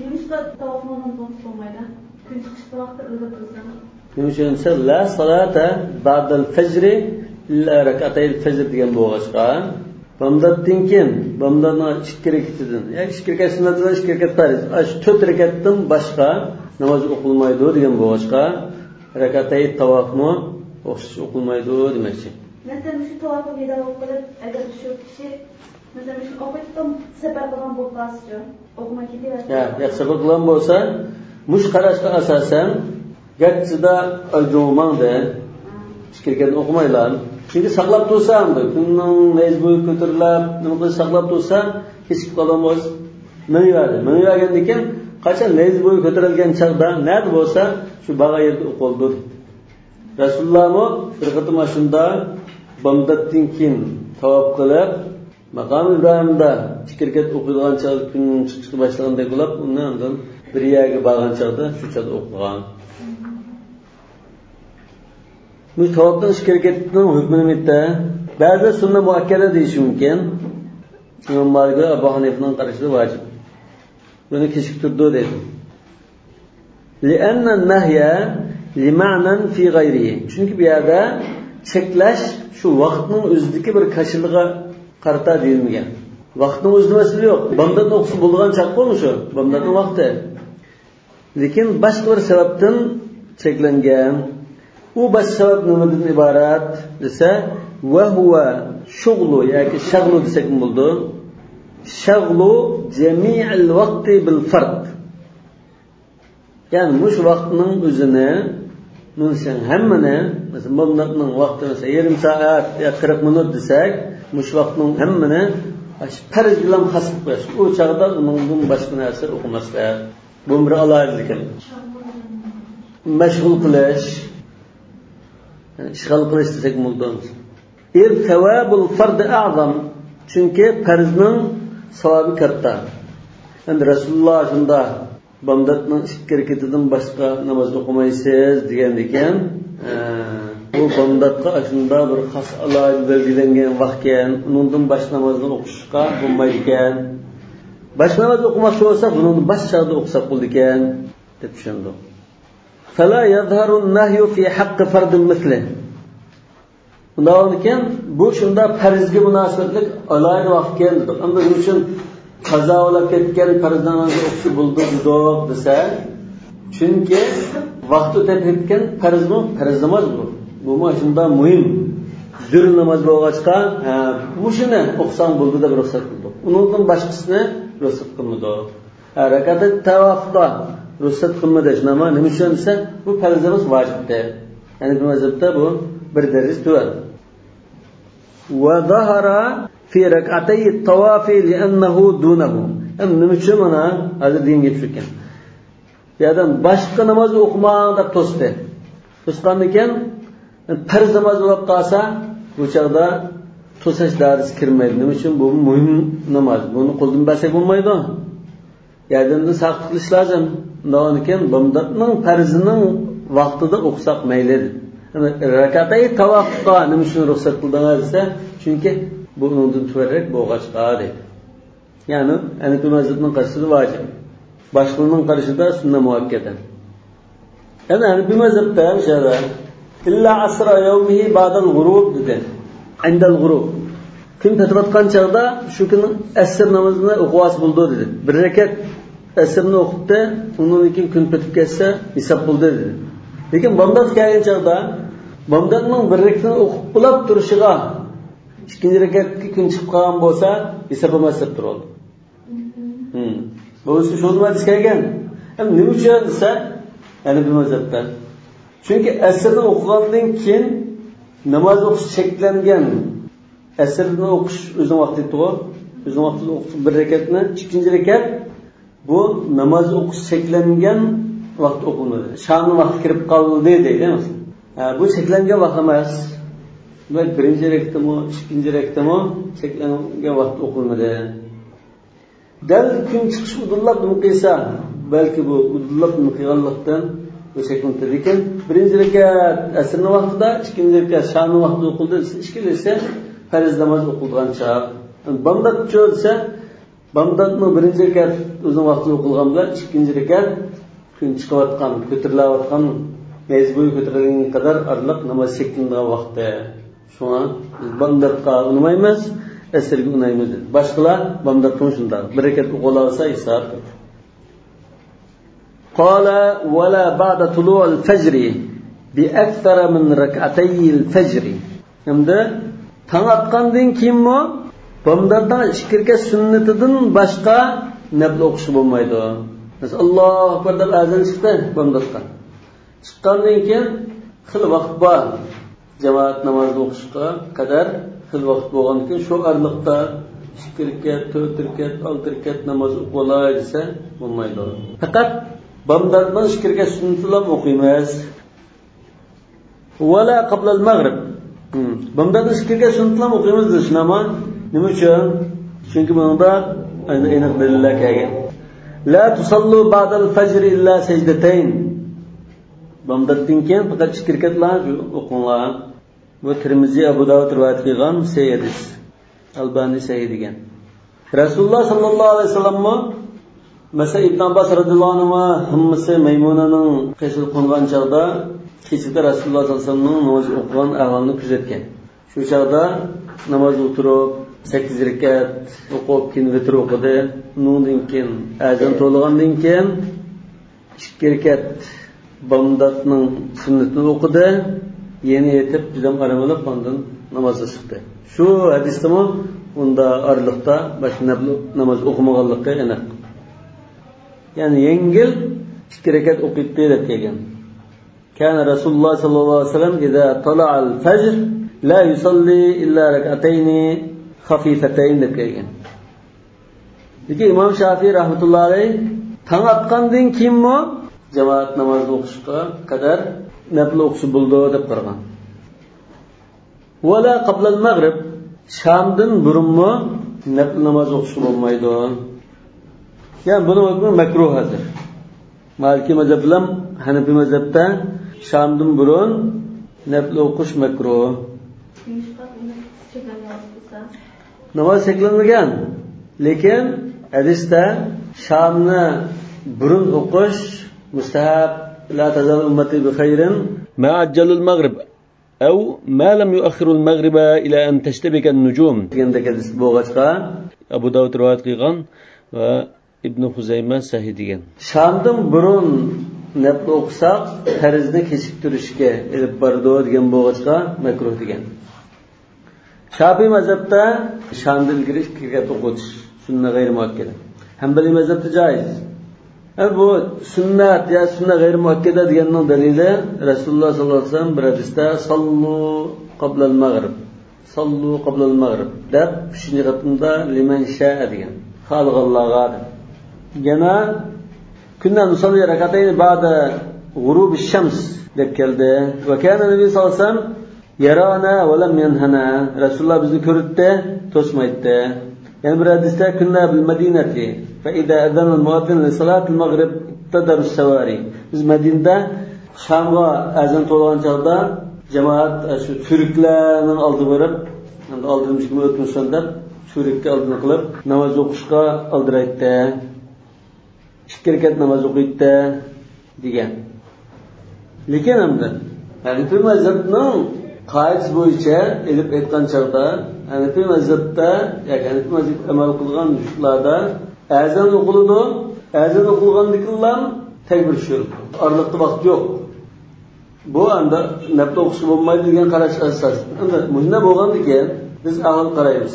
S2: Yemishda tavaflarni bo'lmaydi. Kun chiqishda vaqtda o'zib tursan.
S1: Yemishda la salata ba'dal fajr illa rak'atayil fajr degan bo'lg'achqa, bomdatdan keyin bomdani 2 rakatidan, ya 2 rakat sunnatdan 2 rakat farz, shu 4 rakatdan boshqa namoz o'qilmaydi degan bo'lg'achqa, rak'atay tavafni o'qilmaydi demoqchi.
S2: Mesela şu tavafı bir daha okuyup, eğer şu kişi mesela şu okuyup sefer falan bulmazsa, okumak gibi
S1: ya sefer falan bolsa, muş qarashga asosan gachida ajrumangda fikirgan o'qimaylar. Çünkü saqlab tursa hamda kunning mezbuy ko'tarilib, nima qilib saqlab tursa, kechib qolgan bo'lsa, menyagandan keyin qachon mezbuy ko'tarilgan chaqda nima bo'lsa, shu baga yerda o'qildi. Rasululloh bir qatim shunda bomdatdan keyin tavob qilib, maqam İbrahimda 2 rakat o'qilgan chaqda kun chiqishga boshlaganda qilib, undan bir yerga borgan chaqda shu chaqda o'qigan. Bu tavafdan 2 rakatning hukmini bitta. Ba'zi sunna muakkada deyish mumkin. İmam Malik va Abu Hanifning qarashida vojib. Buni kechiktirdi dedi. Li'anna an-nahya lima'nan fi ghayrihi. Çünkü bu yerda cheklash shu vaqtning o'zidagi bir kashiliga qarata deyilmagan. Vaqtning o'zida masala yo'q. Bomdatni o'qisa bo'lgan chaq bo'lmi shu? Bomdatning vaqti. Lekin boshqa bir sababdan cheklangan. U baş sebep nimadan ibarat desa, va huwa shughlu yoki shag'lu desak bo'ldi. Shag'lu jami'il vaqti bil fard. Yani mush vaqtning o'zini Nunsen hammani, mesela bomdatning vaqti mesela yarım saat ya 40 minut desak, mush vaqtning hammani farz bilan hasb qilish. O chaqda uningdan boshqa narsa o'qimaslar. Bu bir alohidalik. Mashg'ul qilish, ishg'ol qilish desak bo'ldi. Thawabul fard a'zam. Çünkü farzning savobi katta. Endi Rasululloh shunda bomdatning 2 rakatidan boshqa namoz o'qimaysiz degan ekan. Bu bomdatga shunda bir xos alohida belgilangan vaqt ekan. Undan boshqa namozni o'qishga bo'lmaydi ekan. Boshqa namoz o'qimoqchi bo'lsa, buni boshqada o'qisak bo'ldi ekan deb tushundim. Fala yadharu an-nahyu fi haqq fard misli. Bundan keyin bu shunda farzga munosabatlik alohida vaqt keldi. Endi shuning uchun qazo olib ketgan farzdan o'qish bo'ldi desa, chunki vaqt o'tib ketgan farz namoz bu. Bu shunda muhim. Zur namoz bo'lg'achqa, bu shuni o'qisang bo'ldi deb ruxsat qildi. Undan boshqasini ruxsat qilmadi. Harakati tavafda ruxsat qilmadi. Nima uchun desa, bu farz emas, vojibdir. Ya'ni bu mazhabda bu bir daraja tuvar. Wa zahara fi rak'atay at-tawaf li'annahu dunahu. Nima uchun mana hozir dinga tushgan. Bu yerdan boshqa namoz o'qimang deb to'sdi. To'sgandan keyin farz namoz bo'lib qolsa, bu chaqda to'sash darsi kirmaydi. Nima uchun bu muhim namoz. Buni qo'ldan bersak bo'lmaydi. Yerdan saqt qilish lozim. Undan keyin bomdatning farzining vaqtida o'qisak mayli. Rak'atay tavafqa nima uchun ruxsat qildingiz desa, chunki bu undan tuvarrak bo'lg'achqa deydi. Ya'ni Hanifi mazhabning qarashida vojib. Boshqalarning qarashida sunna muakkada. Ana Hanifi mazhabda o'shada illa asra yawmihi ba'da al-ghurub dedi. Inda al-ghurub. kun petayotgan chaqda shu kuni asr namozini o'qivasi bo'ldi dedi. Bir rakat asrni o'qibdi, undan keyin kun petib ketsa hisob bo'ldi dedi. Lekin bomdod kelgan chaqda bomdodning bir rakatini o'qib bo'lib turishiga ikkinchi rakatga kun chiqib qolgan bo'lsa hisob emas deb turadi. Bu shu nima degan? Nima uchun desa, yana bir mazhabda. Chunki asrni o'qigandan keyin namoz o'qish cheklangan. Asrni o'qish o'zining vaqtida to'g'ri, o'zining vaqtida o'qish bir rakatni, ikkinchi rakat bu namoz o'qish cheklangan vaqt o'qiladi. Shomni vaqti kirib qoldi deydi. Bu cheklangan vaqt emas. Demak, birinchi rakatmi, ikkinchi rakatmi cheklangan vaqt o'qilmadi. Dal kun chiqish udullab qilsa, balki bu udullab qilganlikdan o'chaklanadi. Lekin birinchi rakat asrni vaqtida, ikkinchi rakat shomni vaqtida o'qildi. Ishkilasa farz namoz o'qilgan chaq. Bomdod cho'lsa, bomdodni birinchi rakat o'zining vaqtida o'qilgan bilan ikkinchi rakat kun chiqayotgan, ko'tarilayotgan, mezbo'y ko'tarilgan qadar arliq namoz cheklangan vaqtda. Shuna bomdodga unmaymiz, asrga unaymiz. Boshqalar bomdodni shunda bir rakat o'qilsa hisob. Qala wala ba'da tulu'il fajr bi akthar min rak'atay al-fajr. Hamda tong atgandan keyinmi bomdoddan ikki rakat sunnatidan boshqa nafl o'qish bo'lmaydi. Biz Allohu akbar deb azon chiqdi bomdodga. Chiqqandan keyin xil vaqt bor. Jamoat namozi o'qishga qadar xil vaqt bo'lgandan keyin shu arliqda 2 rakat, 4 rakat, 6 rakat namoz o'qilay desa bo'lmaydi. Faqat bomdoddan 2 rakat sunnatlar o'qiymiz. Wala qabla al-maghrib. Bomdoddan 2 rakat sunnatlar o'qiymiz deshnama. Nima uchun? Chunki bunda aniq dalillar kelgan. La tusallu ba'da al-fajr illa sajdatayn. Bomdoddan keyin faqat 2 rakatlar o'qinglar. Bu Tirmizi, Abu Dawud rivoyat qilgan hadis. Albani sahih degan. Rasululloh sallallohu alayhi vasallam mesela İbn Abbas radhiyallohu anhu hammasi Maymunaning qishil qo'ngan chaqda kechida Rasululloh sallallohu alayhi vasallamning namoz o'qigan ahvolini kuzatgan. Shu chaqda namoz o'tirib 8 rakat o'qib keyin vitr o'qidi. Undan keyin azon to'lgandan keyin 2 rakat bomdodning sunnatini o'qidi. Yeni yetib bizam aramalab ondan namozga chiqdi. Shu hadisda unda arliqda boshqa namoz o'qimaganlikka aniq. Yani yengil 2 rakat o'qitdi deb kelgan. Kana Rasululloh sallallohu alayhi vasallam idza tala'a al-fajr la yusalli illa rak'atayn khafifatayn deb kelgan. Lekin Imom Shafiy rahmatullohi alayhi tong atgandan keyinmi jamoat namozi o'qishga qadar nafl o'qish bo'ldi deb qaragan. Wala qabla al-maghrib shamdan burunmi nafl namoz o'qish bo'lmaydi. Yani bunun hükmü mekruh hazır. Maliki mezhep bilen Hanefi mezhepte Şam'dan burun nafl okuş mekruh. Namaz çekilmeyen. Lekin hadiste Şam'ni burun okuş mustahab. La tazal ummati bi khayrin ma ajjalul maghrib ev ma lam yuakhirul maghriba ila an tashtabika an-nujum. Degandek hadis bo'g'achqa Abu Dawud rivoyat qilgan va İbn Huzayma sahih degan. Shamdan burun nafl o'qisak, farzni kechiktirishga elib bordi degan bo'g'achqa makruh degan. Shafiy mazhabda shamdan ilgari rakat o'qish sunna g'ayri muakkada. Hanbali mazhabda joiz. Bu sunnat ya sunna g'ayri muakkada deganning dalili Rasululloh sallallohu alayhi vasallam bir hadisda sallu qabla al-maghrib. Sallu qabla al-maghrib deb 5-qatında liman sha'a degan. Xalqalloga Gene kundan nusalli rakatayn ba'da g'urub ash-shams deb keldi. Va kana Nabiy sallallohu alayhi vasallam yarana va lam yanhana. Rasululloh bizni ko'rdi, to'smaydi. Yani bir hadisda kunna bil Madinati fa idza adana al-muazzin li salat al-maghrib tadaru as-sawari. Biz Madinada Shamga azan to'lgan chaqda jamoat shu turklarning oldiga borib, oldimizga kim o'tmisan deb turkka oldini qilib namoz o'qishga oldiraydi. 2 rakat namoz o'qiydi degan. Lekin hamda Hanifi mazhabning qoidasi bo'yicha ilib aytgan chog'da Hanafiy mazhabda yoki Hanafiy mazhab amal qilgan mushuklarda azan o'qiladi. Azan o'qilgandan keyin takbir tushiradi. Oraliqda vaqt yo'q. Bu anda nafl o'qish bo'lmaydi degan qarash asos. Endi bunda bo'lgandan keyin biz ahol qaraymiz.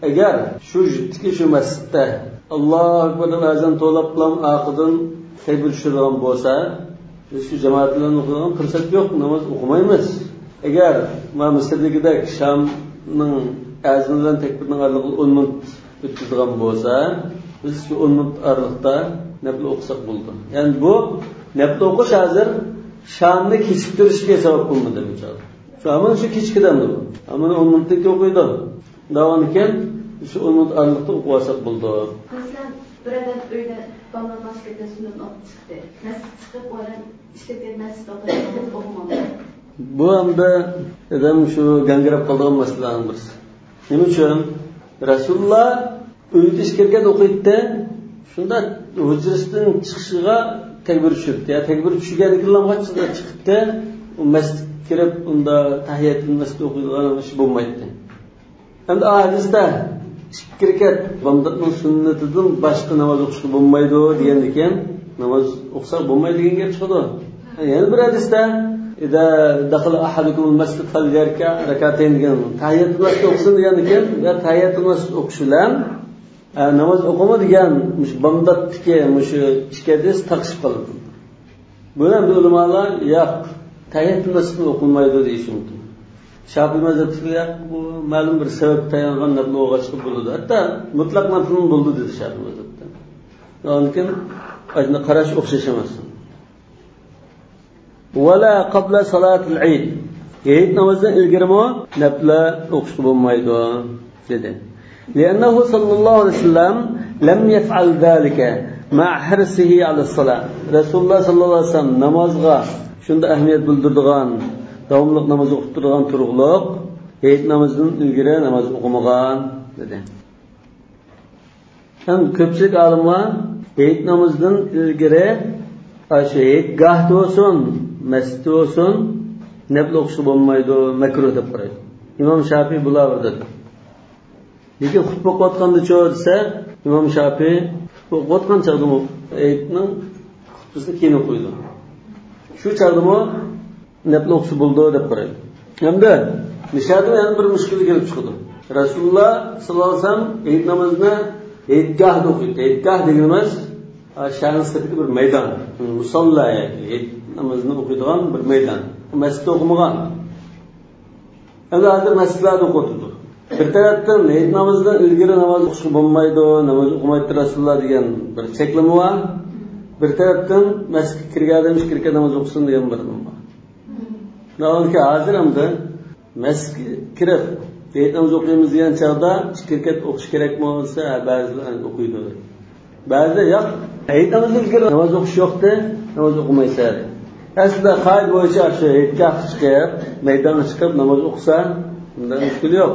S1: Agar shu jitdiki shu masjidda Allohu akbar deb azan to'lab bilan oqidan takbir tushirgan bo'lsa, biz shu jamoat bilan o'qigan fursat yo'q, namoz o'qimaymiz. Agar mana Misrdagidek Shamning azan bilan takbirning oralig'i 10 minut o'tkazgan bo'lsa, biz shu 10 minut oralig'da nafl o'qisak bo'ldi. Ya'ni bu nafl o'qish hozir Shamni kechiktirishga sabab bo'lmadi bichora. Shu ammo shu kechkidan bu. Ammo 10 minutda o'qiydi. Davom ekan shu 10 minut oralig'da o'qisak bo'ldi.
S2: Masalan, bir odam uyda bolalar masjidda sunnat o'qib chiqdi. Masjid chiqib o'ran ishlatgan masjid o'qimadi.
S1: Bu hamda adam shu gangrab qolgan masalalarning birisi. Nima uchun? Rasululloh uyda ishkirgan o'qiydi. Shunda hujrasidan chiqishiga takbir tushirdi. Ya takbir tushgandan keyin qachida chiqdi, u masjid kirib unda tahiyatul masjid o'qiydigan ish bo'lmaydi. Endi hadisda ishkirkat bomdatning sunnatidan boshqa namoz o'qishga bo'lmaydi degandan keyin namoz o'qsa bo'lmaydi degan gap chiqadi. Yana bir hadisda ida daxala ahadukum al-masjid falyarka rak'atayn degan tahiyatul masjid o'qisin degandan keyin va tahiyatul masjid o'qish bilan namoz o'qima degan mush bomdatdagi mush ichkadis taqishib qoldi. Buni ulamolar yo'q, tahiyatul masjid o'qilmaydi deyishi mumkin. Shafiy mazhabida bu ma'lum bir sabab tayangan nafl o'qishga bo'ladi. Hatto mutlaq nafl bo'ldi dedi Shafiy mazhabida. Lekin ajna qarash o'xshash emas. Wala qabla salatil Eid. Eid namozidan ilgirimi nafl o'qishga bo'lmaydi dedi. لأنه صلى الله عليه وسلم لم يفعل ذلك مع حرصه على الصلاة. رسول الله صلى الله عليه وسلم namozga shunda ahamiyat bildirgan, davomli namoz o'qib turgan turug'liq, Eid namozidan ilgari namoz o'qimagan dedi. Ham ko'pchilik olimlar Eid namozidan ilgari o'sha Eid gahda bo'lsin, masjidda bo'lsin, nafl o'qish bo'lmaydi, makruh deb qaraydi. Imom Shafiy bular dedi. Lekin xutba o'qiyotganda desa, Imom Shafiy xutba o'qiyotgan chog'da Eidning xutbasini keyin o'qiydi. Shu chog'da nafl o'qish bo'ldi deb qaraydi. Hamda nishada yana bir mushkil kelib chiqdi. Rasululloh sollallohu alayhi vasallam Eid namozini Eidgahda o'qiydi. Eidgah deganimiz shaharning bir maydon, musalla, Eid namozini o'qiydigan bir maydon. Masjidda o'qimagan. Endi hozir masjidlarda o'qiydi. Bir tarafdan Eid namozidan ilgari namoz o'qishga bo'lmaydi, namoz o'qimaydi Rasululloh degan bir cheklama bor. Bir tarafdan masjidga kirgandan kirgan namoz o'qisin degan bir nima bor. Navoiyga hozir hamda masjidga kirib Eid namoz o'qiymiz degan chog'da kirkat o'qish kerak bo'lsa, ba'zilar o'qiydi. Ba'zilar yo'q, Eid namozidan ilgari namoz o'qish yo'qda, namoz o'qimaysa. Aslida qoida bo'yicha shu Eidga chiqib, maydonga chiqib namoz o'qisa, bundan mushkul yo'q.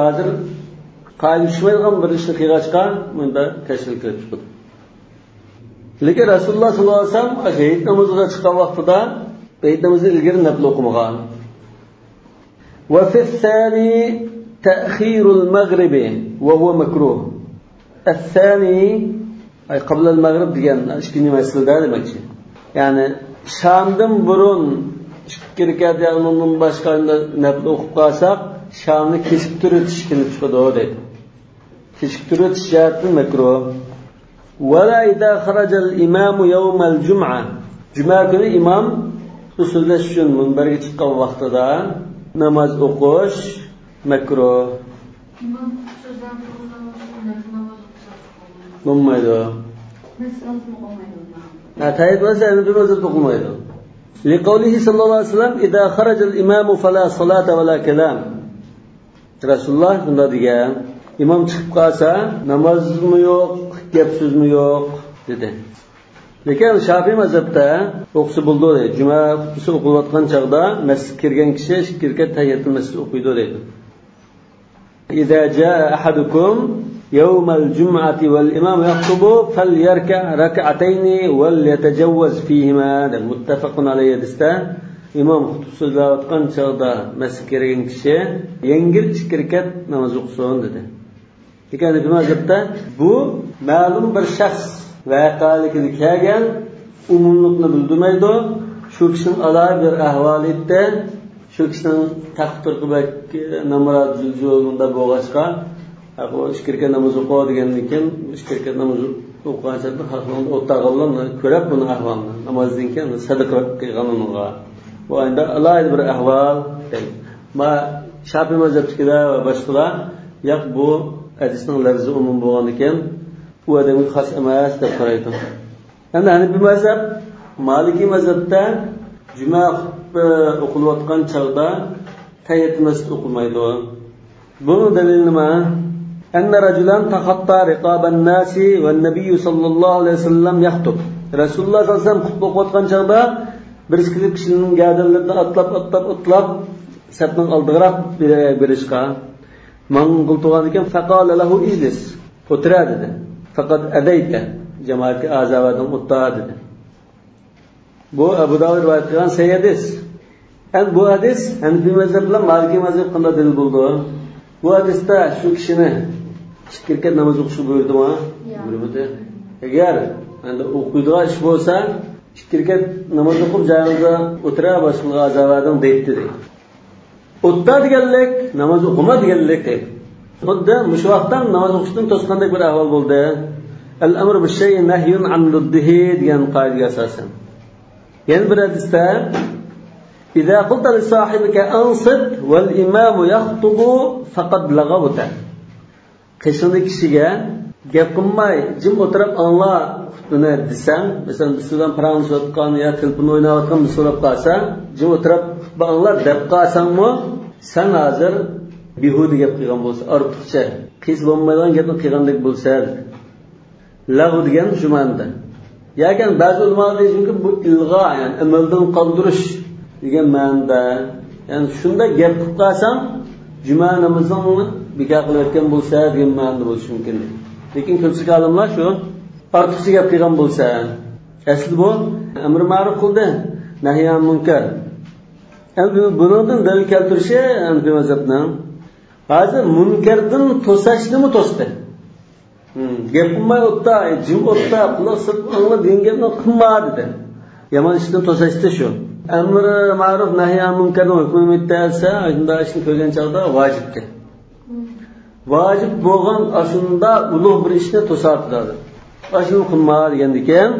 S1: Hozir qoida tushmaydigan bir ishni qilg'achqa bunda tashkil qilib chiqdi. Lekin Rasululloh sollallohu alayhi vasallam Eid namoziga chiqqan vaqtida Eid namozidan ilgari nafl o'qimagan. Wa fi thani ta'khir al-maghrib wa huwa makruh. Al-thani ay qabla al-maghrib degan ikkinchi masala demakchi. Ya'ni Shamdan burun kirkat ya undan boshqa nafl o'qib qolsak, Shamni kechiktirib kelib chiqadi deydi. Kechiktirib sharti makruh. Wala idha kharaja al-imam yawm al-jum'a. Juma kuni imom so'zlash uchun minbarga chiqqan vaqtida namoz o'qish makruh.
S3: Imom so'zdan namoz o'qisa
S1: bo'lmaydi. Tayyib bo'lsa endi namoz o'qimaydi. لقوله صلى الله عليه وسلم إذا خرج الإمام فلا صلاة ولا كلام. Rasululloh bunda degan, imom chiqib qolsa, namozmi yo'q, gap so'zmi yo'q dedi. Lekin Shafiy mazhabida o'qisa bo'ldi deydi. Juma xutbasi o'qilayotgan chog'da masjidga kirgan kishi kirgan tahiyatul masjid o'qiydi deydi. إذا جاء أحدكم يوم الجمعة والإمام يخطب فليركع ركعتين وليتجوز فيهما. متفق عليه دستا imom xutba so'zlayotgan chog'da masjidga kirgan kishi yengil 2 rakat namoz o'qisin dedi. Lekin bu mazhabda bu ma'lum bir shaxs voqealigini kelgan umumlikni bildirmaydi. Shu kishining alohida bir ahvolida, shu kishining taqdir namrat yo'lida bo'lg'achqa, aql 2 rakat namoz o'qi degandan keyin 2 rakat namoz o'qigancha xalqning o'rtog'ini ko'rib buni ahvolni namozdan keyin sadaqa qilganimga bu endi alohida bir ahvol. Ma Shafiy mazhabidagilar va boshqalar yo'q bu hadisning lafzi umum bo'lgan ekan, u odamga xos emas deb qaraydi. Endi Hanafiy mazhab, Maliki mazhabda juma o'qilayotgan chog'da tahiyyat masjid o'qilmaydi. Buning dalili nima? Anna rajulan taqatta riqaban nasi va nabiy sallallohu alayhi vasallam yaxtub. Rasululloh sallallohu alayhi vasallam xutba o'qiyotgan chog'da bir kishining gadalarini atlab sapning oldiroq berishga mang'ul turgan ekan, faqala lahu ijlis. O'tira dedi. Faqat adayta jamoatga azavatdan o'tda dedi. Bu Abu Dawud rivoyat qilgan sahih hadis. Bu hadis Hanafiy mazhab bilan Maliki mazhab qanday dalil bo'ldi? Bu hadisda shu kishini 2 rakat namoz o'qishi buyurdimi? Buyurmadi. Agar endi o'qiydigan ish bo'lsa 2 rakat namoz o'qib joyingizda o'tira boshqa azavatdan deydi. O'tda deganlik namoz o'qima deganlik deydi. Xuddi mush vaqtdan namoz o'qishdan to'sqandek bir ahvol bo'ldi. Al-amru bi-shay'i nahyun 'an liddihi degan qoidaga asosan. Yani bir hadisda İza qulta li sahibika ansit wal imam yaxtubu faqad lagawta. Qishni kishiga gap qilmay jim o'tirib anla xutbani desang, masalan bizdan parans o'tgan yo telefon o'ynayotgan so'rab qolsa, jim o'tirib xutba anglar deb qolsangmi, sen hozir behuda gap qilgan bo'lsa, ortiqcha qis bo'lmaydigan gapni qilgandek bo'lsa, lag'u degan shu ma'noda. Yakan ba'zi ulamolar deyishki bu ilg'o, ya'ni amaldan qoldirish degan ma'noda. Ya'ni shunda gap qilib qolsam, juma namozini bekor qilayotgan bo'lsa degan ma'noda bo'lishi mumkin. Lekin ko'pchilik olimlar shu ortiqcha gap qilgan bo'lsa, asli bu amr ma'ruf qildi, nahyan munkar. Endi bundan dalil keltirishi Hanafiy mazhabdan hozir munkardan to'sashnimi to'sdi. Gap qilmay o'tda, jim o'tda, quloq solib angla degan gapni qilma dedi. Yomon ishdan to'sashdi shu. Amr ma'ruf nahyan munkardan hukm etsa, shunda ishni ko'rgan chog'da vojibdi. Vojib bo'lgan ashunda ulug' bir ishni to'sardi. Ashuni qilma degandan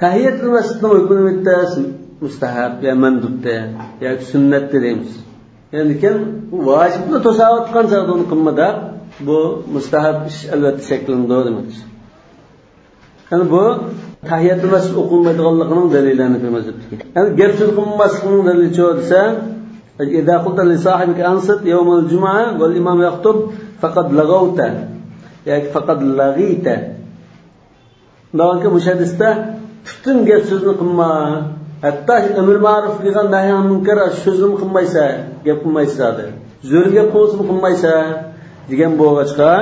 S1: tahiyatul masjidning hukm etsa mustahab ya mandubda ya sunnat deymiz. Yani bu vojibni to'sayotgan chog'da uni qilmada bu mustahab ish albatta shaklida demak. Yani bu tahiyatul masjid o'qilmaydiganligining dalillarini ko'rsatdik. Yani gap so'z qilmaslikning dalili chu desa, "İza qulta li sahibika ansit yawmal jumu'a wal imam yaxtub faqad lagawta." Yani faqad laghita. Nahki bu hadisda bütün gap so'zni qilma, hatto amr ma'ruf degan nahyan munkar so'zni qilmaysa, gap qilmaysa dedi. Zo'r gap qo'sini qilmaysa degan bo'lg'achqa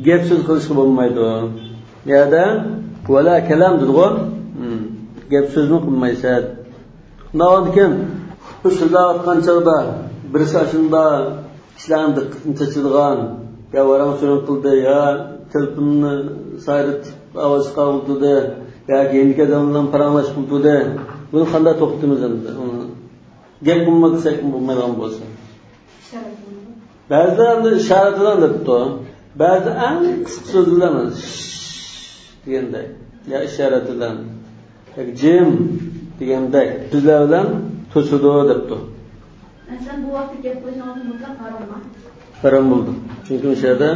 S1: gap so'z qilishga bo'lmaydi. Ya-da wala kalam dedi-ku. Gap so'zni qilmaysa. Nahotki so'zlayotgan chog'da birisi shunda ishlarni diqqatini chechirgan, ya varang so'rab qildi, ya telefonni sayratib ovoz qildi, ya yengildan bilan paranlash qildi. Buni qanday to'xtatamiz endi? Gap qilmasak bo'lmaydigan bo'lsa. Ba'zilar ishoratlar debdi. Ba'zi eng qisqa so'zlar deganday. Ya ishoratlar. Yoki jim deganday so'zlar bilan to'sidi debdi.
S2: Sen bu vaqtda gap qilishni mutlaq harammi?
S1: Harom bo'ldi. Chunki o'sha yerda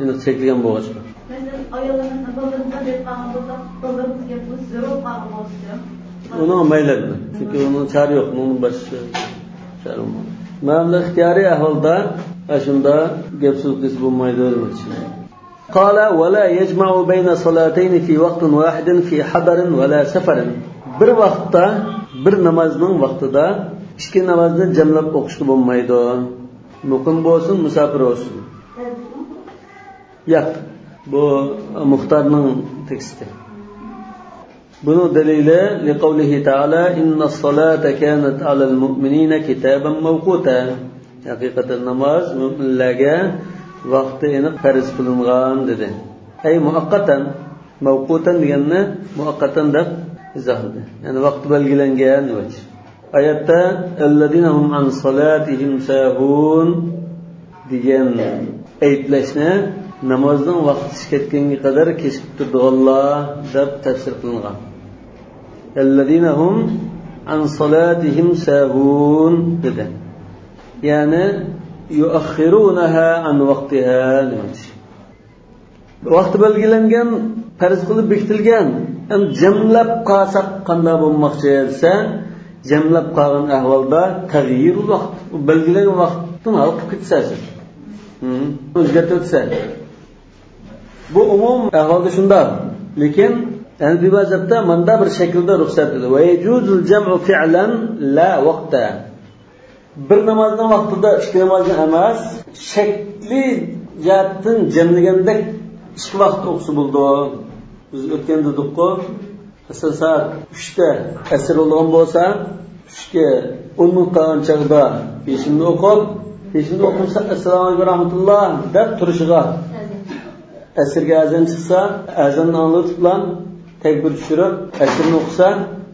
S1: endi chekilgan bo'lgan.
S2: Mesela ayollarning bolalarga deb qolgan bo'lsa, bolalarga gap qilish zarur qolgan bo'lsa.
S1: Uni maylaydi. Chunki uning chari yo'q, uning boshqa chari yo'q. Mana ixtiyoriy ahvolda shunda gap so'z qilish bo'lmaydi demoqchi. Qala va la yajma'u bayna salatayn fi waqtin wahidin fi hadarin va la safarin. Bir vaqtda, bir namozning vaqtida ikki namozni jamlab o'qishga bo'lmaydi. Muqim bo'lsin, musafir bo'lsin. Yo'q, bu Muxtarning teksti. Bunun delili liqavlihi ta'ala inna salata kanat 'alal mu'minina kitaban mawquta. Haqiqatan namoz mu'minlarga vaqtini farz qilingan dedi. Ay muaqqatan, mawqutan deganni muaqqatan deb izohladi. Ya'ni vaqti belgilangan demoqchi. Oyatda alladina hum an salatihim sahun degan aytlashni namozning vaqti ketganga qadar kechib turdiganlar deb tafsir qilingan. Alladina hum an salatihim sahun dedi. Ya'ni yuakhirunaha an vaqtiha demoqchi. Vaqti belgilangan, farz qilib bekitilgan, jamlab qolsak qanday bo'lmoqchi desa, jamlab qolgan ahvolda tag'yirul vaqt, belgilangan vaqtni olib ketsa, o'zgartirib o'tsa. Bu umum ahvolda shunda, lekin bu vaziyatda manda bir shaklda ruxsat edi. Va yujuzul jam'u fi'lan la vaqta. Bir namozning vaqtida ikki namozni emas, shakli jihatdan jamlaganda ikki vaqt o'qisa bo'ldi. Biz o'tgan dedik-ku, masalan soat 3 da asr bo'lgan bo'lsa, 3 ga 10 minut qolgan chaqda peshinni o'qib, assalomu alaykum rahmatulloh deb turishiga. Asrga azon chiqsa, azonni anglab bilan takbir tushirib, asrni o'qisa,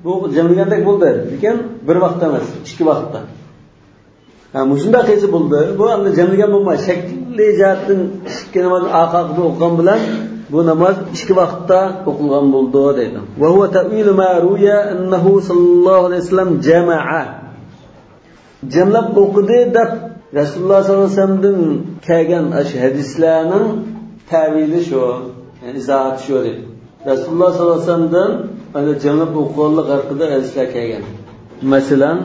S1: bu jamlagandek bo'ldi. Lekin bir vaqt emas, ikki vaqtda. Mushunda qilsa bo'ldi. Bu hamda jamlagan bo'lmay, shakli jihatdan ikki namozni aqaqda o'qigan bilan bu namoz ikki vaqtda o'qilgan bo'ldi deydi. Va huwa ta'wil ma ruya annahu sallallohu alayhi vasallam jama'a. Jamlab o'qidi deb Rasululloh sallallohu alayhi vasallamdan kelgan hadislarning ta'vili shu, ya'ni izohat shu deydi. Rasululloh sallallohu alayhi vasallamdan ana jamlab o'qiganlik haqida hadislar kelgan. Masalan,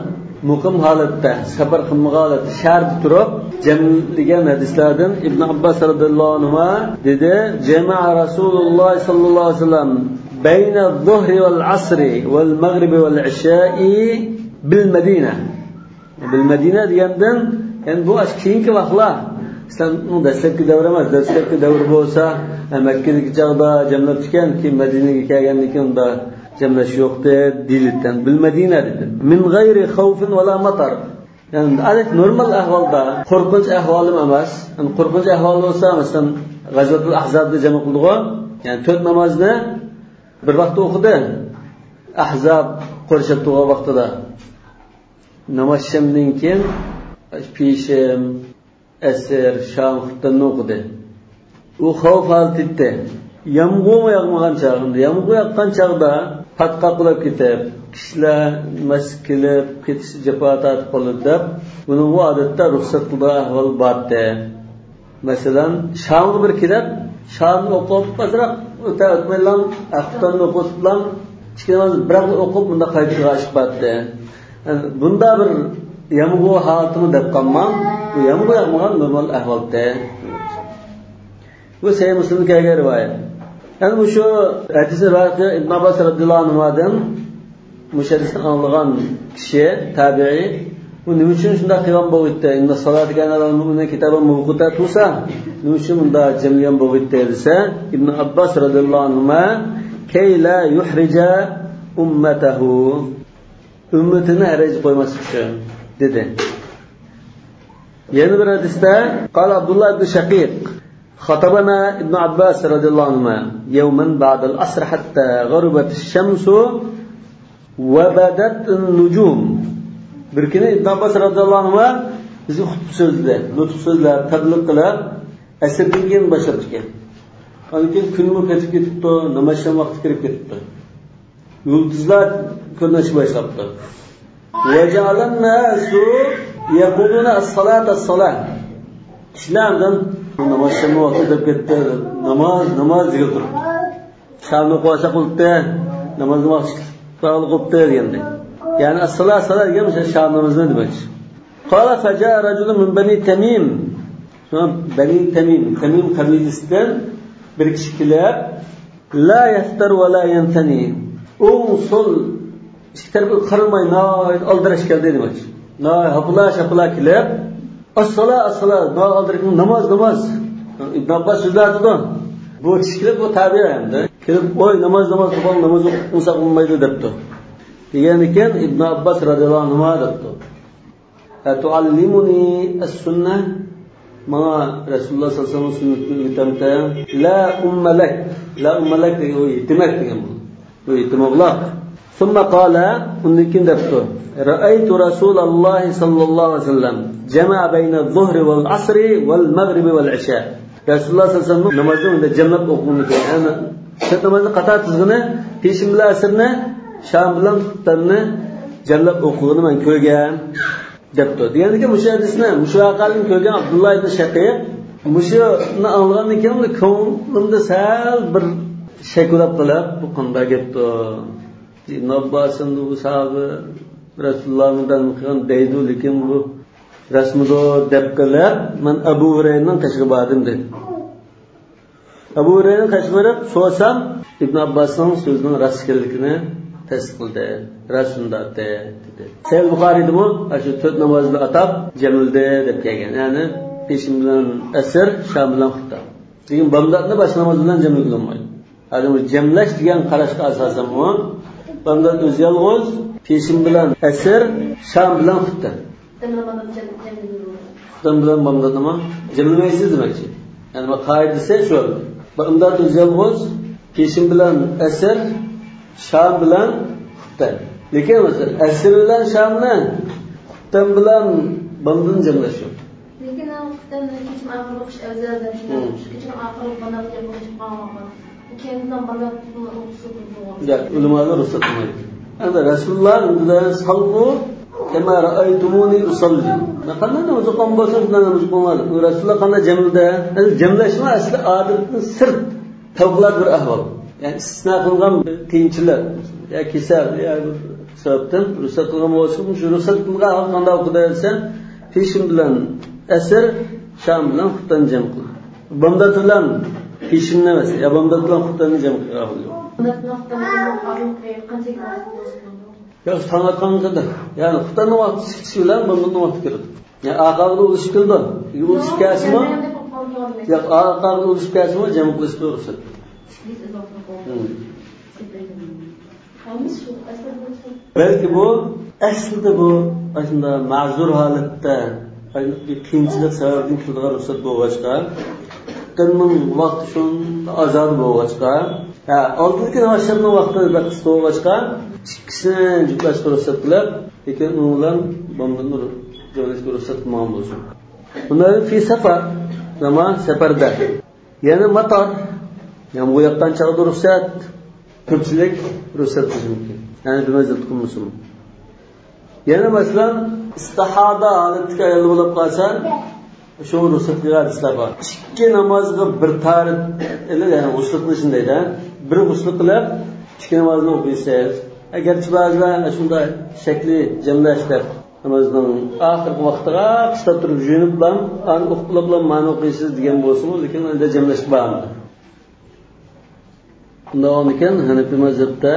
S1: muqim holatda, safar qilmagan holatda shart turib jamlagan hadislardan Ibn Abbas radhiyallohu anhu dedi: "Jama'a Rasululloh sallallohu alayhi vasallam bayna az-zuhri wal-'asri wal-maghribi wal-'isha'i bil-Madina." Bil-Madina degandan, endi bu keyingi vaqtlar. İslamning dastlabki davri emas, dastlabki davr bo'lsa, Makkadagi chaqda jamlab chiqqan, keyin Madinaga kelgandan keyin unda jamlash yo'qdi, dildan bil-Madina dedi. Min g'ayri xawfin wala matar. Yani adat normal ahvolda, qo'rqinch ahvolim emas. Yani qo'rqinch ahvoli bo'lsa, masalan, G'azvatul Ahzabda jama qildi-ku, yani 4 namozni bir vaqtda o'qidi. Ahzab qo'rishib turgan vaqtida namoz shamdan keyin peshim, asr, sham xutdan o'qidi. U xavf holatida yomg'ir yog'magan chog'ida, yomg'ir yoqqan chog'da patqa qulab ketib, kishilar maskilib ketish jafoat qilib deb, buni bu odatda ruxsat qilgan ahvol bordi. Masalan, shamga bir kelib, shamni o'qib, pasroq o'tmaylan, xutdan o'qib bilan kichkina biroq o'qib bunda qaytishga chiqibdi. Bunda bir yomg'ir holatini deb qolmam, bu yomg'ir yoqqan normal ahvolda. Bu Sahih Muslimga kelgan rivoyat. Yani bu şu hadis rivoyati İbn Abbas radhiyallohu anhudan mushaddisdan anlagan kishi tabi'i bu nima uchun shunday qilgan bo'ldi? Inna salati kana al-mu'mina kitaban mawquta tusa. Nima uchun bunda jamlagan bo'ldi desa, Ibn Abbas radhiyallohu anhuma kay la yuhrija ummatahu. Ummatini haraj qo'ymaslik uchun dedi. Yana bir hadisda qala Abdullah ibn Shaqiq خطبنا ابن عباس رضي الله عنهما يوما بعد العصر حتى غربت الشمس وبدت النجوم. Bir kuni Ibn Abbas radhiyallohu anhu bizni xutba so'zladi, nutq so'zlab, tabliq qilib, asrdan keyin boshlab chiqqan. Lekin kunni ketib ketibdi, namozdan vaqti kirib ketibdi. Yulduzlar ko'rinish boshlabdi. Va ja'alan nasu yaquluna as-salata as-salat. Kishilardan namozdan vaqti deb ketdi, namoz deb turib. Shamni qo'ysa qildi, namozni vaqti qildi deganda. Yani as-salat degan sham namozni demoqchi. Qala faja rajulun min bani Tamim. Bani Tamim qabilasidan bir kishi kelib, la yaftar va la yantani. Sol ikki tarafga qaramay aldirash keldi demoqchi. Hapla kelib, as-salat namoz. Ibn Abbas so'zladi. Bu kishilar bu tabi'i hamda kelib voy namoz o'qib namoz o'qisa bo'lmaydi debdi. degan ekan Ibn Abbos radhiyallohu anhu debdi. Atuallimuni as-sunnah mana Rasululloh sallallohu alayhi vasallam sunnatini o'rgatamda la ummalak demak degan bu. Bu yetimog'loq. Summa qala unnikin debdi. Ra'aytu Rasululloh sallallohu alayhi vasallam jama'a bayna az-zuhri wal asri wal maghribi wal isha. Rasululloh sallallohu alayhi vasallam namozni unda jamlab o'qigani ekan. Shu namozni qator tizg'ini peshin bilan asrni, sham bilan xuttanni jamlab o'qigani men ko'rgan debdi. Deganiki mushu hadisni mushu aqalni ko'rgan Abdulloh ibn Shaqiq mushuni anglagandan keyin uni ko'nglimda sal bir shakulab qilib bu qanday gapdi. Ibn Abbosning bu sahobi Rasulullohdan qilgan deydi, lekin bu rasmido deb qilib men Abu Hurayraning qashig'i bordim dedi. Abu Hurayraning qashig'i so'sam Ibn Abbosning so'zining rostligini tasdiqladi. Rasululloh dedi. Sahih Buxoriyda bu shu 4 namozni atab jamildi deb kelgan. Ya'ni peshin bilan asr, sham bilan xutba. Lekin bomdodni bosh namoz bilan jamil qilinmaydi. Hali jamlash degan qarashga asosan bu bomdod o'zi yolg'iz peshin bilan asr, sham bilan xutba. Xutba bilan bomdod nima? Jamlamaysiz demakchi. Ya'ni bu qoidasi shu. Bomdod o'zi yolg'iz peshin bilan asr, sham bilan xutba. Lekin mesela asr bilan shamni xutba bilan bomdodni jamlash yo'q.
S2: Lekin xutbani kecha ma'qul o'qish afzalda shunday. Kecha ma'qul banat o'qish qolmoqda. Kendidan banat o'qishsa bo'ladi. Ya, ulamolar ruxsat qilmaydi. Endi Rasululloh undan sallu kama ra'aytumuni usalli. Qanday namoz o'qigan bo'lsa, shunday namoz o'qiladi. Rasululloh qanday jamlada? Jamlashni asli odatning sir tavqlat bir ahvol. Yani istisna qilgan qiyinchilik ya kasal ya sababdan ruxsat qilgan bo'lsa, shu ruxsat qilgan qanday o'qida desa, peshin bilan asr, sham bilan xutbani jam qil. Bomdod bilan peshin emas, ya bomdod bilan xutbani jam qilgan bo'lar. Ya sanatqanda, ya'ni xutbani vaqti chiqishi bilan bomdodni vaqti kiradi. Ya aqalni ulish qildi. Ulish kasmi? Ya aqalni ulish kasmi jam qilish ruxsat. Belki bu aslida bu aslında ma'zur holatda qiyinchilik sababli qilgan ruxsat bo'lg'achqa qanday vaqt shun azod bo'lg'achqa oldingi namozning vaqti qisqa bo'lg'achqa ikkisini juplashga ruxsat qilib lekin u bilan bomdodni joylashga ruxsat qilmoqchi bo'lsin. Bundan fi safar zaman safarda yana motor yani bu yoqdan chaqdi ruxsat ko'pchilik ruxsat qilishi mumkin. Yani demazlik qilmasin. Yana masalan istihada holatga ayol bo'lib qolsa, shu ruxsat qilgan islar bor. Ikki namozga bir tarif ya'ni g'usl qilishindayda, bir g'usl qilib ikki namozni o'qiysiz. Agarchi ba'zilar shunday shakli jamlashda namozning oxirgi vaqtiga qistab turib jo'nib bilan o'qib bilan ma'no o'qiysiz degan bo'lsa, lekin unda jamlash bormi? Bundan ekan Hanafi mazhabda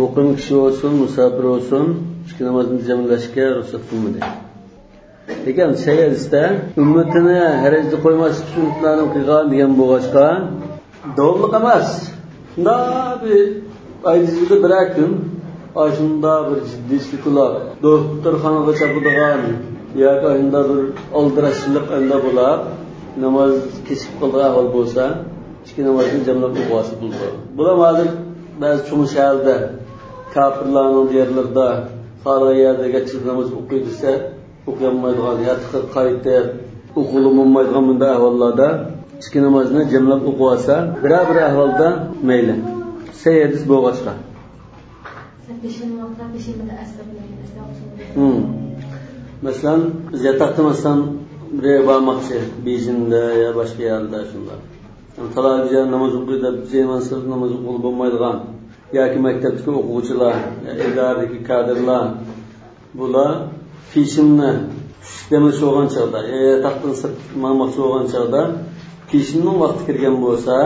S2: muqim kishi olsun, musafir olsun, ikki namozni jamlashga ruxsat qilmadi. Lekin shayxda ummatini harajga qo'ymaslik uchun ularni qilgan degan bo'lg'achqa davomli emas. Shunda bir oydizlikda bir kun oshunda bir jiddiyliklar doktorxonaga chaqiradigan yoki oyinda bir oldirashlik anda bo'lib namoz kechib qolgan ahvol bo'lsa ikki namozni jamlab o'qishni bo'ldi. Bular hozir ba'zi cho'ng shaharda kafirlarning yerlarida xaloyada gachib namoz o'qiydi desa o'qiolmaydigan yoki qaytib o'qilolmaydigan bunday ahvollarda ikki namozni jamlab o'qib olsa bir ahvolda mayli. Sayyidis bo'lg'achqa. Masalan, biz yataqda masalan bir bormoqchi, Bejinda ya boshqa yerda shunday. Talabga namoz o'qiydi, jemansir namoz o'qib bo'lmaydigan yoki maktabdagi o'quvchilar, idoradagi kadrlar bular peshinni tushgamoqchi bo'lgan chog'da, yataqdan sirib ma'moqchi bo'lgan chog'da peshinning vaqti kirgan bo'lsa,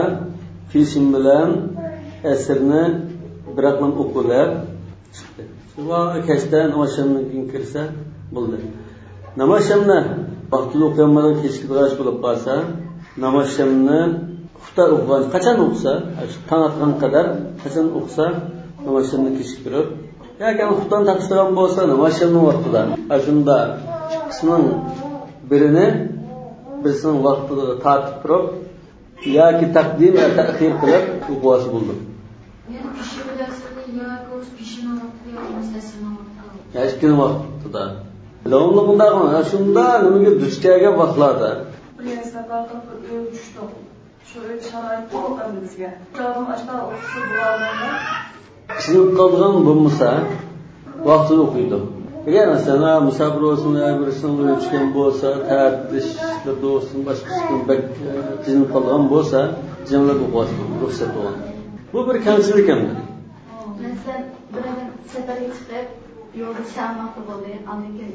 S2: peshin bilan asrni bir aqlam o'qilib chiqdi. Va kechda namozdan kirsa bo'ldi. Namozni vaqtida o'qimadan kechki darash bo'lib qolsa, namozni Xufta o'qigan, qachon o'qisa, tong atgan qadar qachon o'qisa, namozini kechiktirib, yoki xuftan taqishtirgan bo'lsa, namozning vaqtida, shunda qismning birisining vaqtida tatib turib, yoki taqdim va ta'xir qilib o'qiyasi bo'ldi.
S3: Yani kişi bilasini yoki o'z pishini vaqtida yoki masasini vaqtida.
S2: Ya ikki vaqtida. Davomli bunday shunda nimaga duch kelgan vaqtlarda Sinib qolgan bo'lmasa, vaqtida o'qiydi. Agar masalan musafir bo'lsin, birisini o'chgan bo'lsa, ta'tilishda bo'lsin, boshqasidan sinib qolgan bo'lsa, jumlab o'qiydi, ruxsat bo'ladi. Bu bir kamchilik ham.
S4: Mesela bir seferlik çıkıp yolda şahmatlı oluyor, anlayın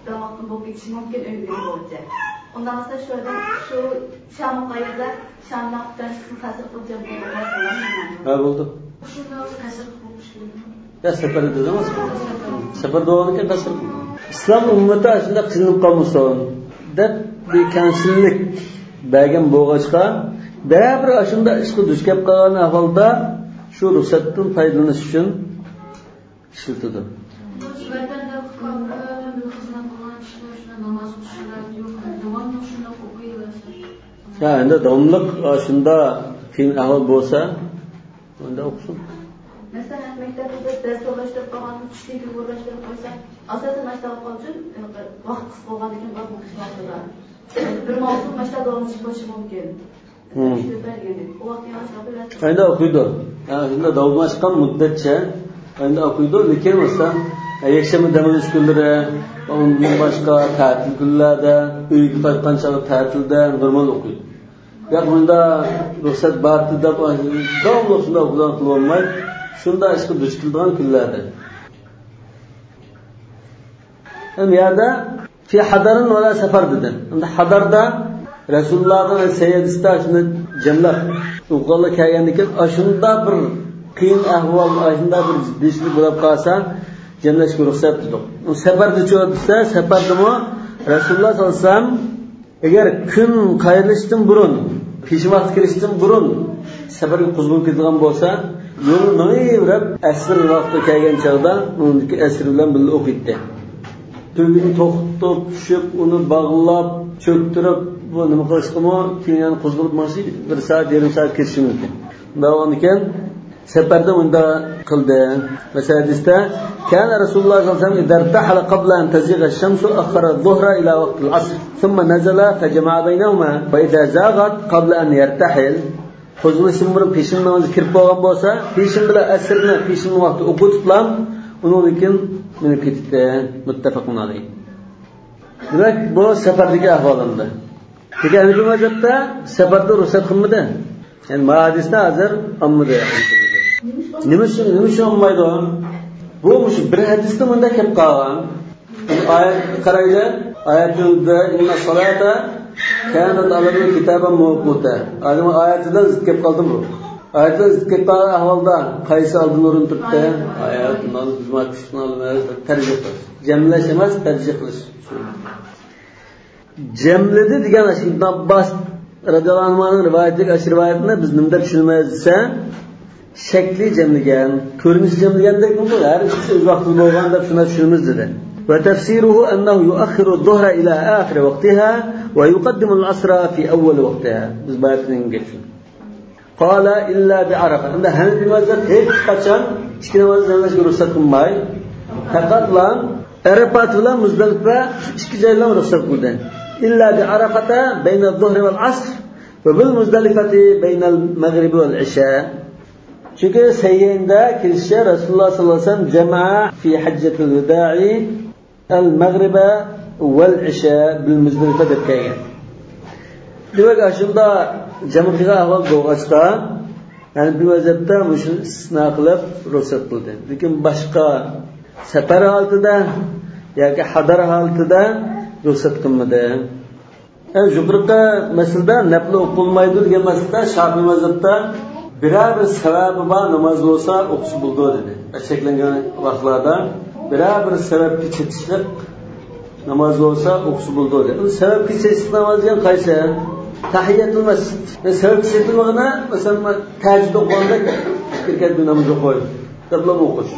S4: damatlı bu geçişim mümkün öngörü olacak. Ondan sonra şöyle şu şahmat ayırda şahmattan şu kasır kılacağım diye uğraşıyorlar.
S2: Ha buldu.
S3: Şunda kasır kılmış gibi.
S2: Ya sefer edilmez mi? Sefer doğanıken kasır. İslam ümmeti aslında kızılıp kalmışsın. Dep bir kamchilik bergen boğaçka bir aşında işki düşkep kalan ahvalda şu ruhsattan faydalanish uchun ishlatildi.
S3: Vatanda fuqarolar bir xizmat qilgan kishilar shuna namoz o'qishlar yo'q, davomli shunda o'qiyversa.
S2: Ya endi davomliq shunda qiyin ahvol bo'lsa, unda o'qisin.
S4: Mesela maktabda ders o'qishtirib qolgan, tushlikka o'rganishtirib qo'ysa, asosan maktab uchun vaqt qisqa bo'lgandan keyin vaqt qisqartiradi. Bir mavsum maktab davom etishi mumkin.
S2: Endi o'qiydi. Shunda davomlashgan muddatcha endi o'qiydi, lekin masalan yakshanba dam olish kunlari, undan boshqa ta'til kunlarda, uyga qaytgan chog'da ta'tilda normal o'qiydi. Yo'q bunda ruxsat bordi deb davomli shunda o'qigan qilolmay, shunda ishga duch keladigan kunlarda. Ham yerda fi hadarin va la safar dedi. Unda hadarda Resulullah'ın seyyidista şunu cemlap uqalla kelgandan aşında bir qiyin ahvol, aşında bir jiddiylik bo'lib qolsa, jamlashga ruxsat berdik. U safarda cho'dsa, safardami Rasululloh sollallohu alayhi vasallam agar kun qayrilishdan burun, pesh vaqt kirishdan burun safarga qo'zg'alib ketgan bo'lsa, yo'lni nayvrab asr vaqtda kelgan chog'da uniki asr bilan birga o'qiydi. Tugini to'xtatib, tushib, uni bog'lab, cho'ktirib bu nima qilishqimi keyin qo'zg'alib mashib bir soat yarim soat ketishi mumkin. Davomli ekan safarda unda qildi. Masalan hadisda kana Rasululloh sollallohu alayhi vasallam idartahala qabla an tazigha ash-shamsu akhara adh-dhuhra ila waqt al-'asr thumma nazala fajama'a baynahuma fa idha zaghat qabla an yartahil qo'zg'alishdan burun peshin namozi kirib qolgan bo'lsa, peshin bilan asrni peshin vaqti o'qitiblam, undan keyin minib ketdi. Muttafaqun alayh. Demak, bu safardagi ahvolimda. Lekin bu mazhabda safarda ruxsat qilmadi. Yani hadisda hozir olmadi. Nima uchun olmaydi? Bu bir hadisda bunda kelib qolgan. Oyat qaraydi. Oyatda inna salata kanat alayhi kitaban mawquta. Adam oyatida zikr kelib qoldi bu. Oyatda zikr qolgan ahvolda qaysi oldin o'rin turibdi? Oyatni xizmat qilishni tarjih qilish. Jamlash emas, tarjih qilish. Cemledi degan Ibn Abbas radhiyallohu anhuning rivoyatiga ash rivoyatni biz nimda tushunmaymiz desa, shakli jamlagan, ko'rinish jamlagandek bu har ikkisi o'z vaqtida bo'lgan deb shuni tushunamiz dedi. Va tafsiruhu annahu yu'akhiru adh-dhuhra ila akhir waqtiha va yuqaddimu al-'asra fi awwal waqtiha. Biz bayatning geçin. Qala illa bi Arafa. Unda Hanafi mazhab hech qachon ikki namoz jamlashga ruxsat qilmay, faqatlan Arafat bilan Muzdalifa ikki joydan ruxsat qildi. إلا بعرفة بين الظهر والعصر وبالمزدلفة بين المغرب والعشاء. Çünkü seyyinde kirişe Resulullah sallallahu aleyhi ve sellem cema'a fi haccetil veda'i el-Maghrib'e vel-İşa bil-Muzdalifa deb kelgan. Demek aslında cemaatga ahvol bo'lg'achqa, yani bu vaziyatda mushuni istisno qilib ruxsat qildi. Lekin boshqa safar holatida yoki hadar holatida ruxsat qilmadi. Yuqorida masalada nafl o'qilmaydi degan masalada Shafiy mazhabida biror bir sababi bor namoz bo'lsa o'qisa bo'ldi dedi. Cheklangan vaqtlarda biror bir sababga chetishlik namoz bo'lsa o'qisa bo'ldi dedi. Bu sababga chetish namoz degan qaysi? tahiyyatul masjid. Sebep setilmagına mesela tahajjud o'qiganda kirkat namoz o'qish, tablom o'qish.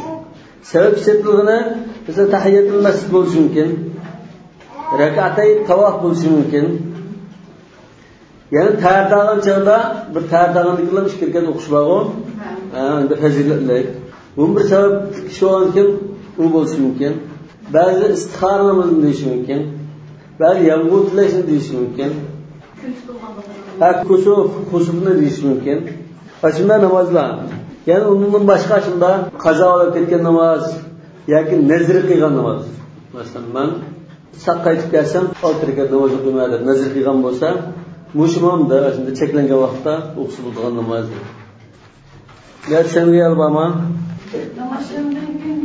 S2: Sebep setilmagına mesela tahiyyatul masjid bo'lishi mumkin. Rak'atay tavof bo'lishi mumkin. Yani tayyorlagan chog'da bir tayyorlaganliklar kirkat o'qish bor. Endi fazilatli. Bu bir sabab shu ankin u bo'lishi mumkin. Ba'zi istixora namozi deyish mumkin. Ba'zi yomg'ir tilash deyish mumkin. Kusufni deyish mumkin. Shunday namozlar. Yani undan boshqa shunda qazo olib ketgan namoz yoki nazr qilgan namoz. Masalan, men saqaytib kelsam, 6 rakat namoz o'qimayman, nazr qilgan bo'lsa, mushimamda shunda cheklangan vaqtda o'qisiladigan namoz. Gerçekten gel bana.
S3: Namazlardan keyin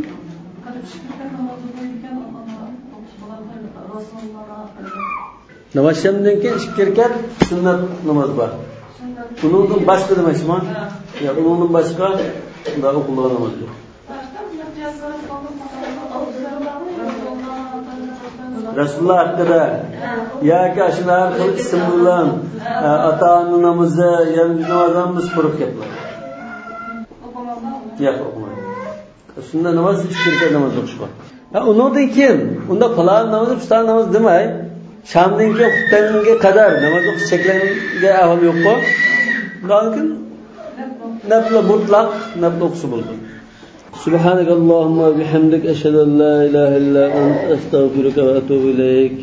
S3: qilib chiqgan namozni qo'ygan
S2: Namazdan keyin 2 rakat sunnat namoz bor. Bundan boshqa demakmi? Yo'q, bundan boshqa unda o'qilgan namoz yo'q. Rasululloh haqida yoki shular qilib ism bilan ota-ona namozi, yangi namozdan biz qurib ketlar. Yo'q, o'qimaydi. Shunda namoz 2 rakat namoz o'qish bor. Undan keyin unda falan namoz, pistan namoz demay, shamdan keyin xutbanga qadar namoz o'qish cheklangan ahvol yo'q-ku. Lekin nafl mutlaq nafl o'qish bo'ldi. Subhanakallahumma bihamdik ashhadu an la ilaha illa anta astaghfiruka va atubu ilayk.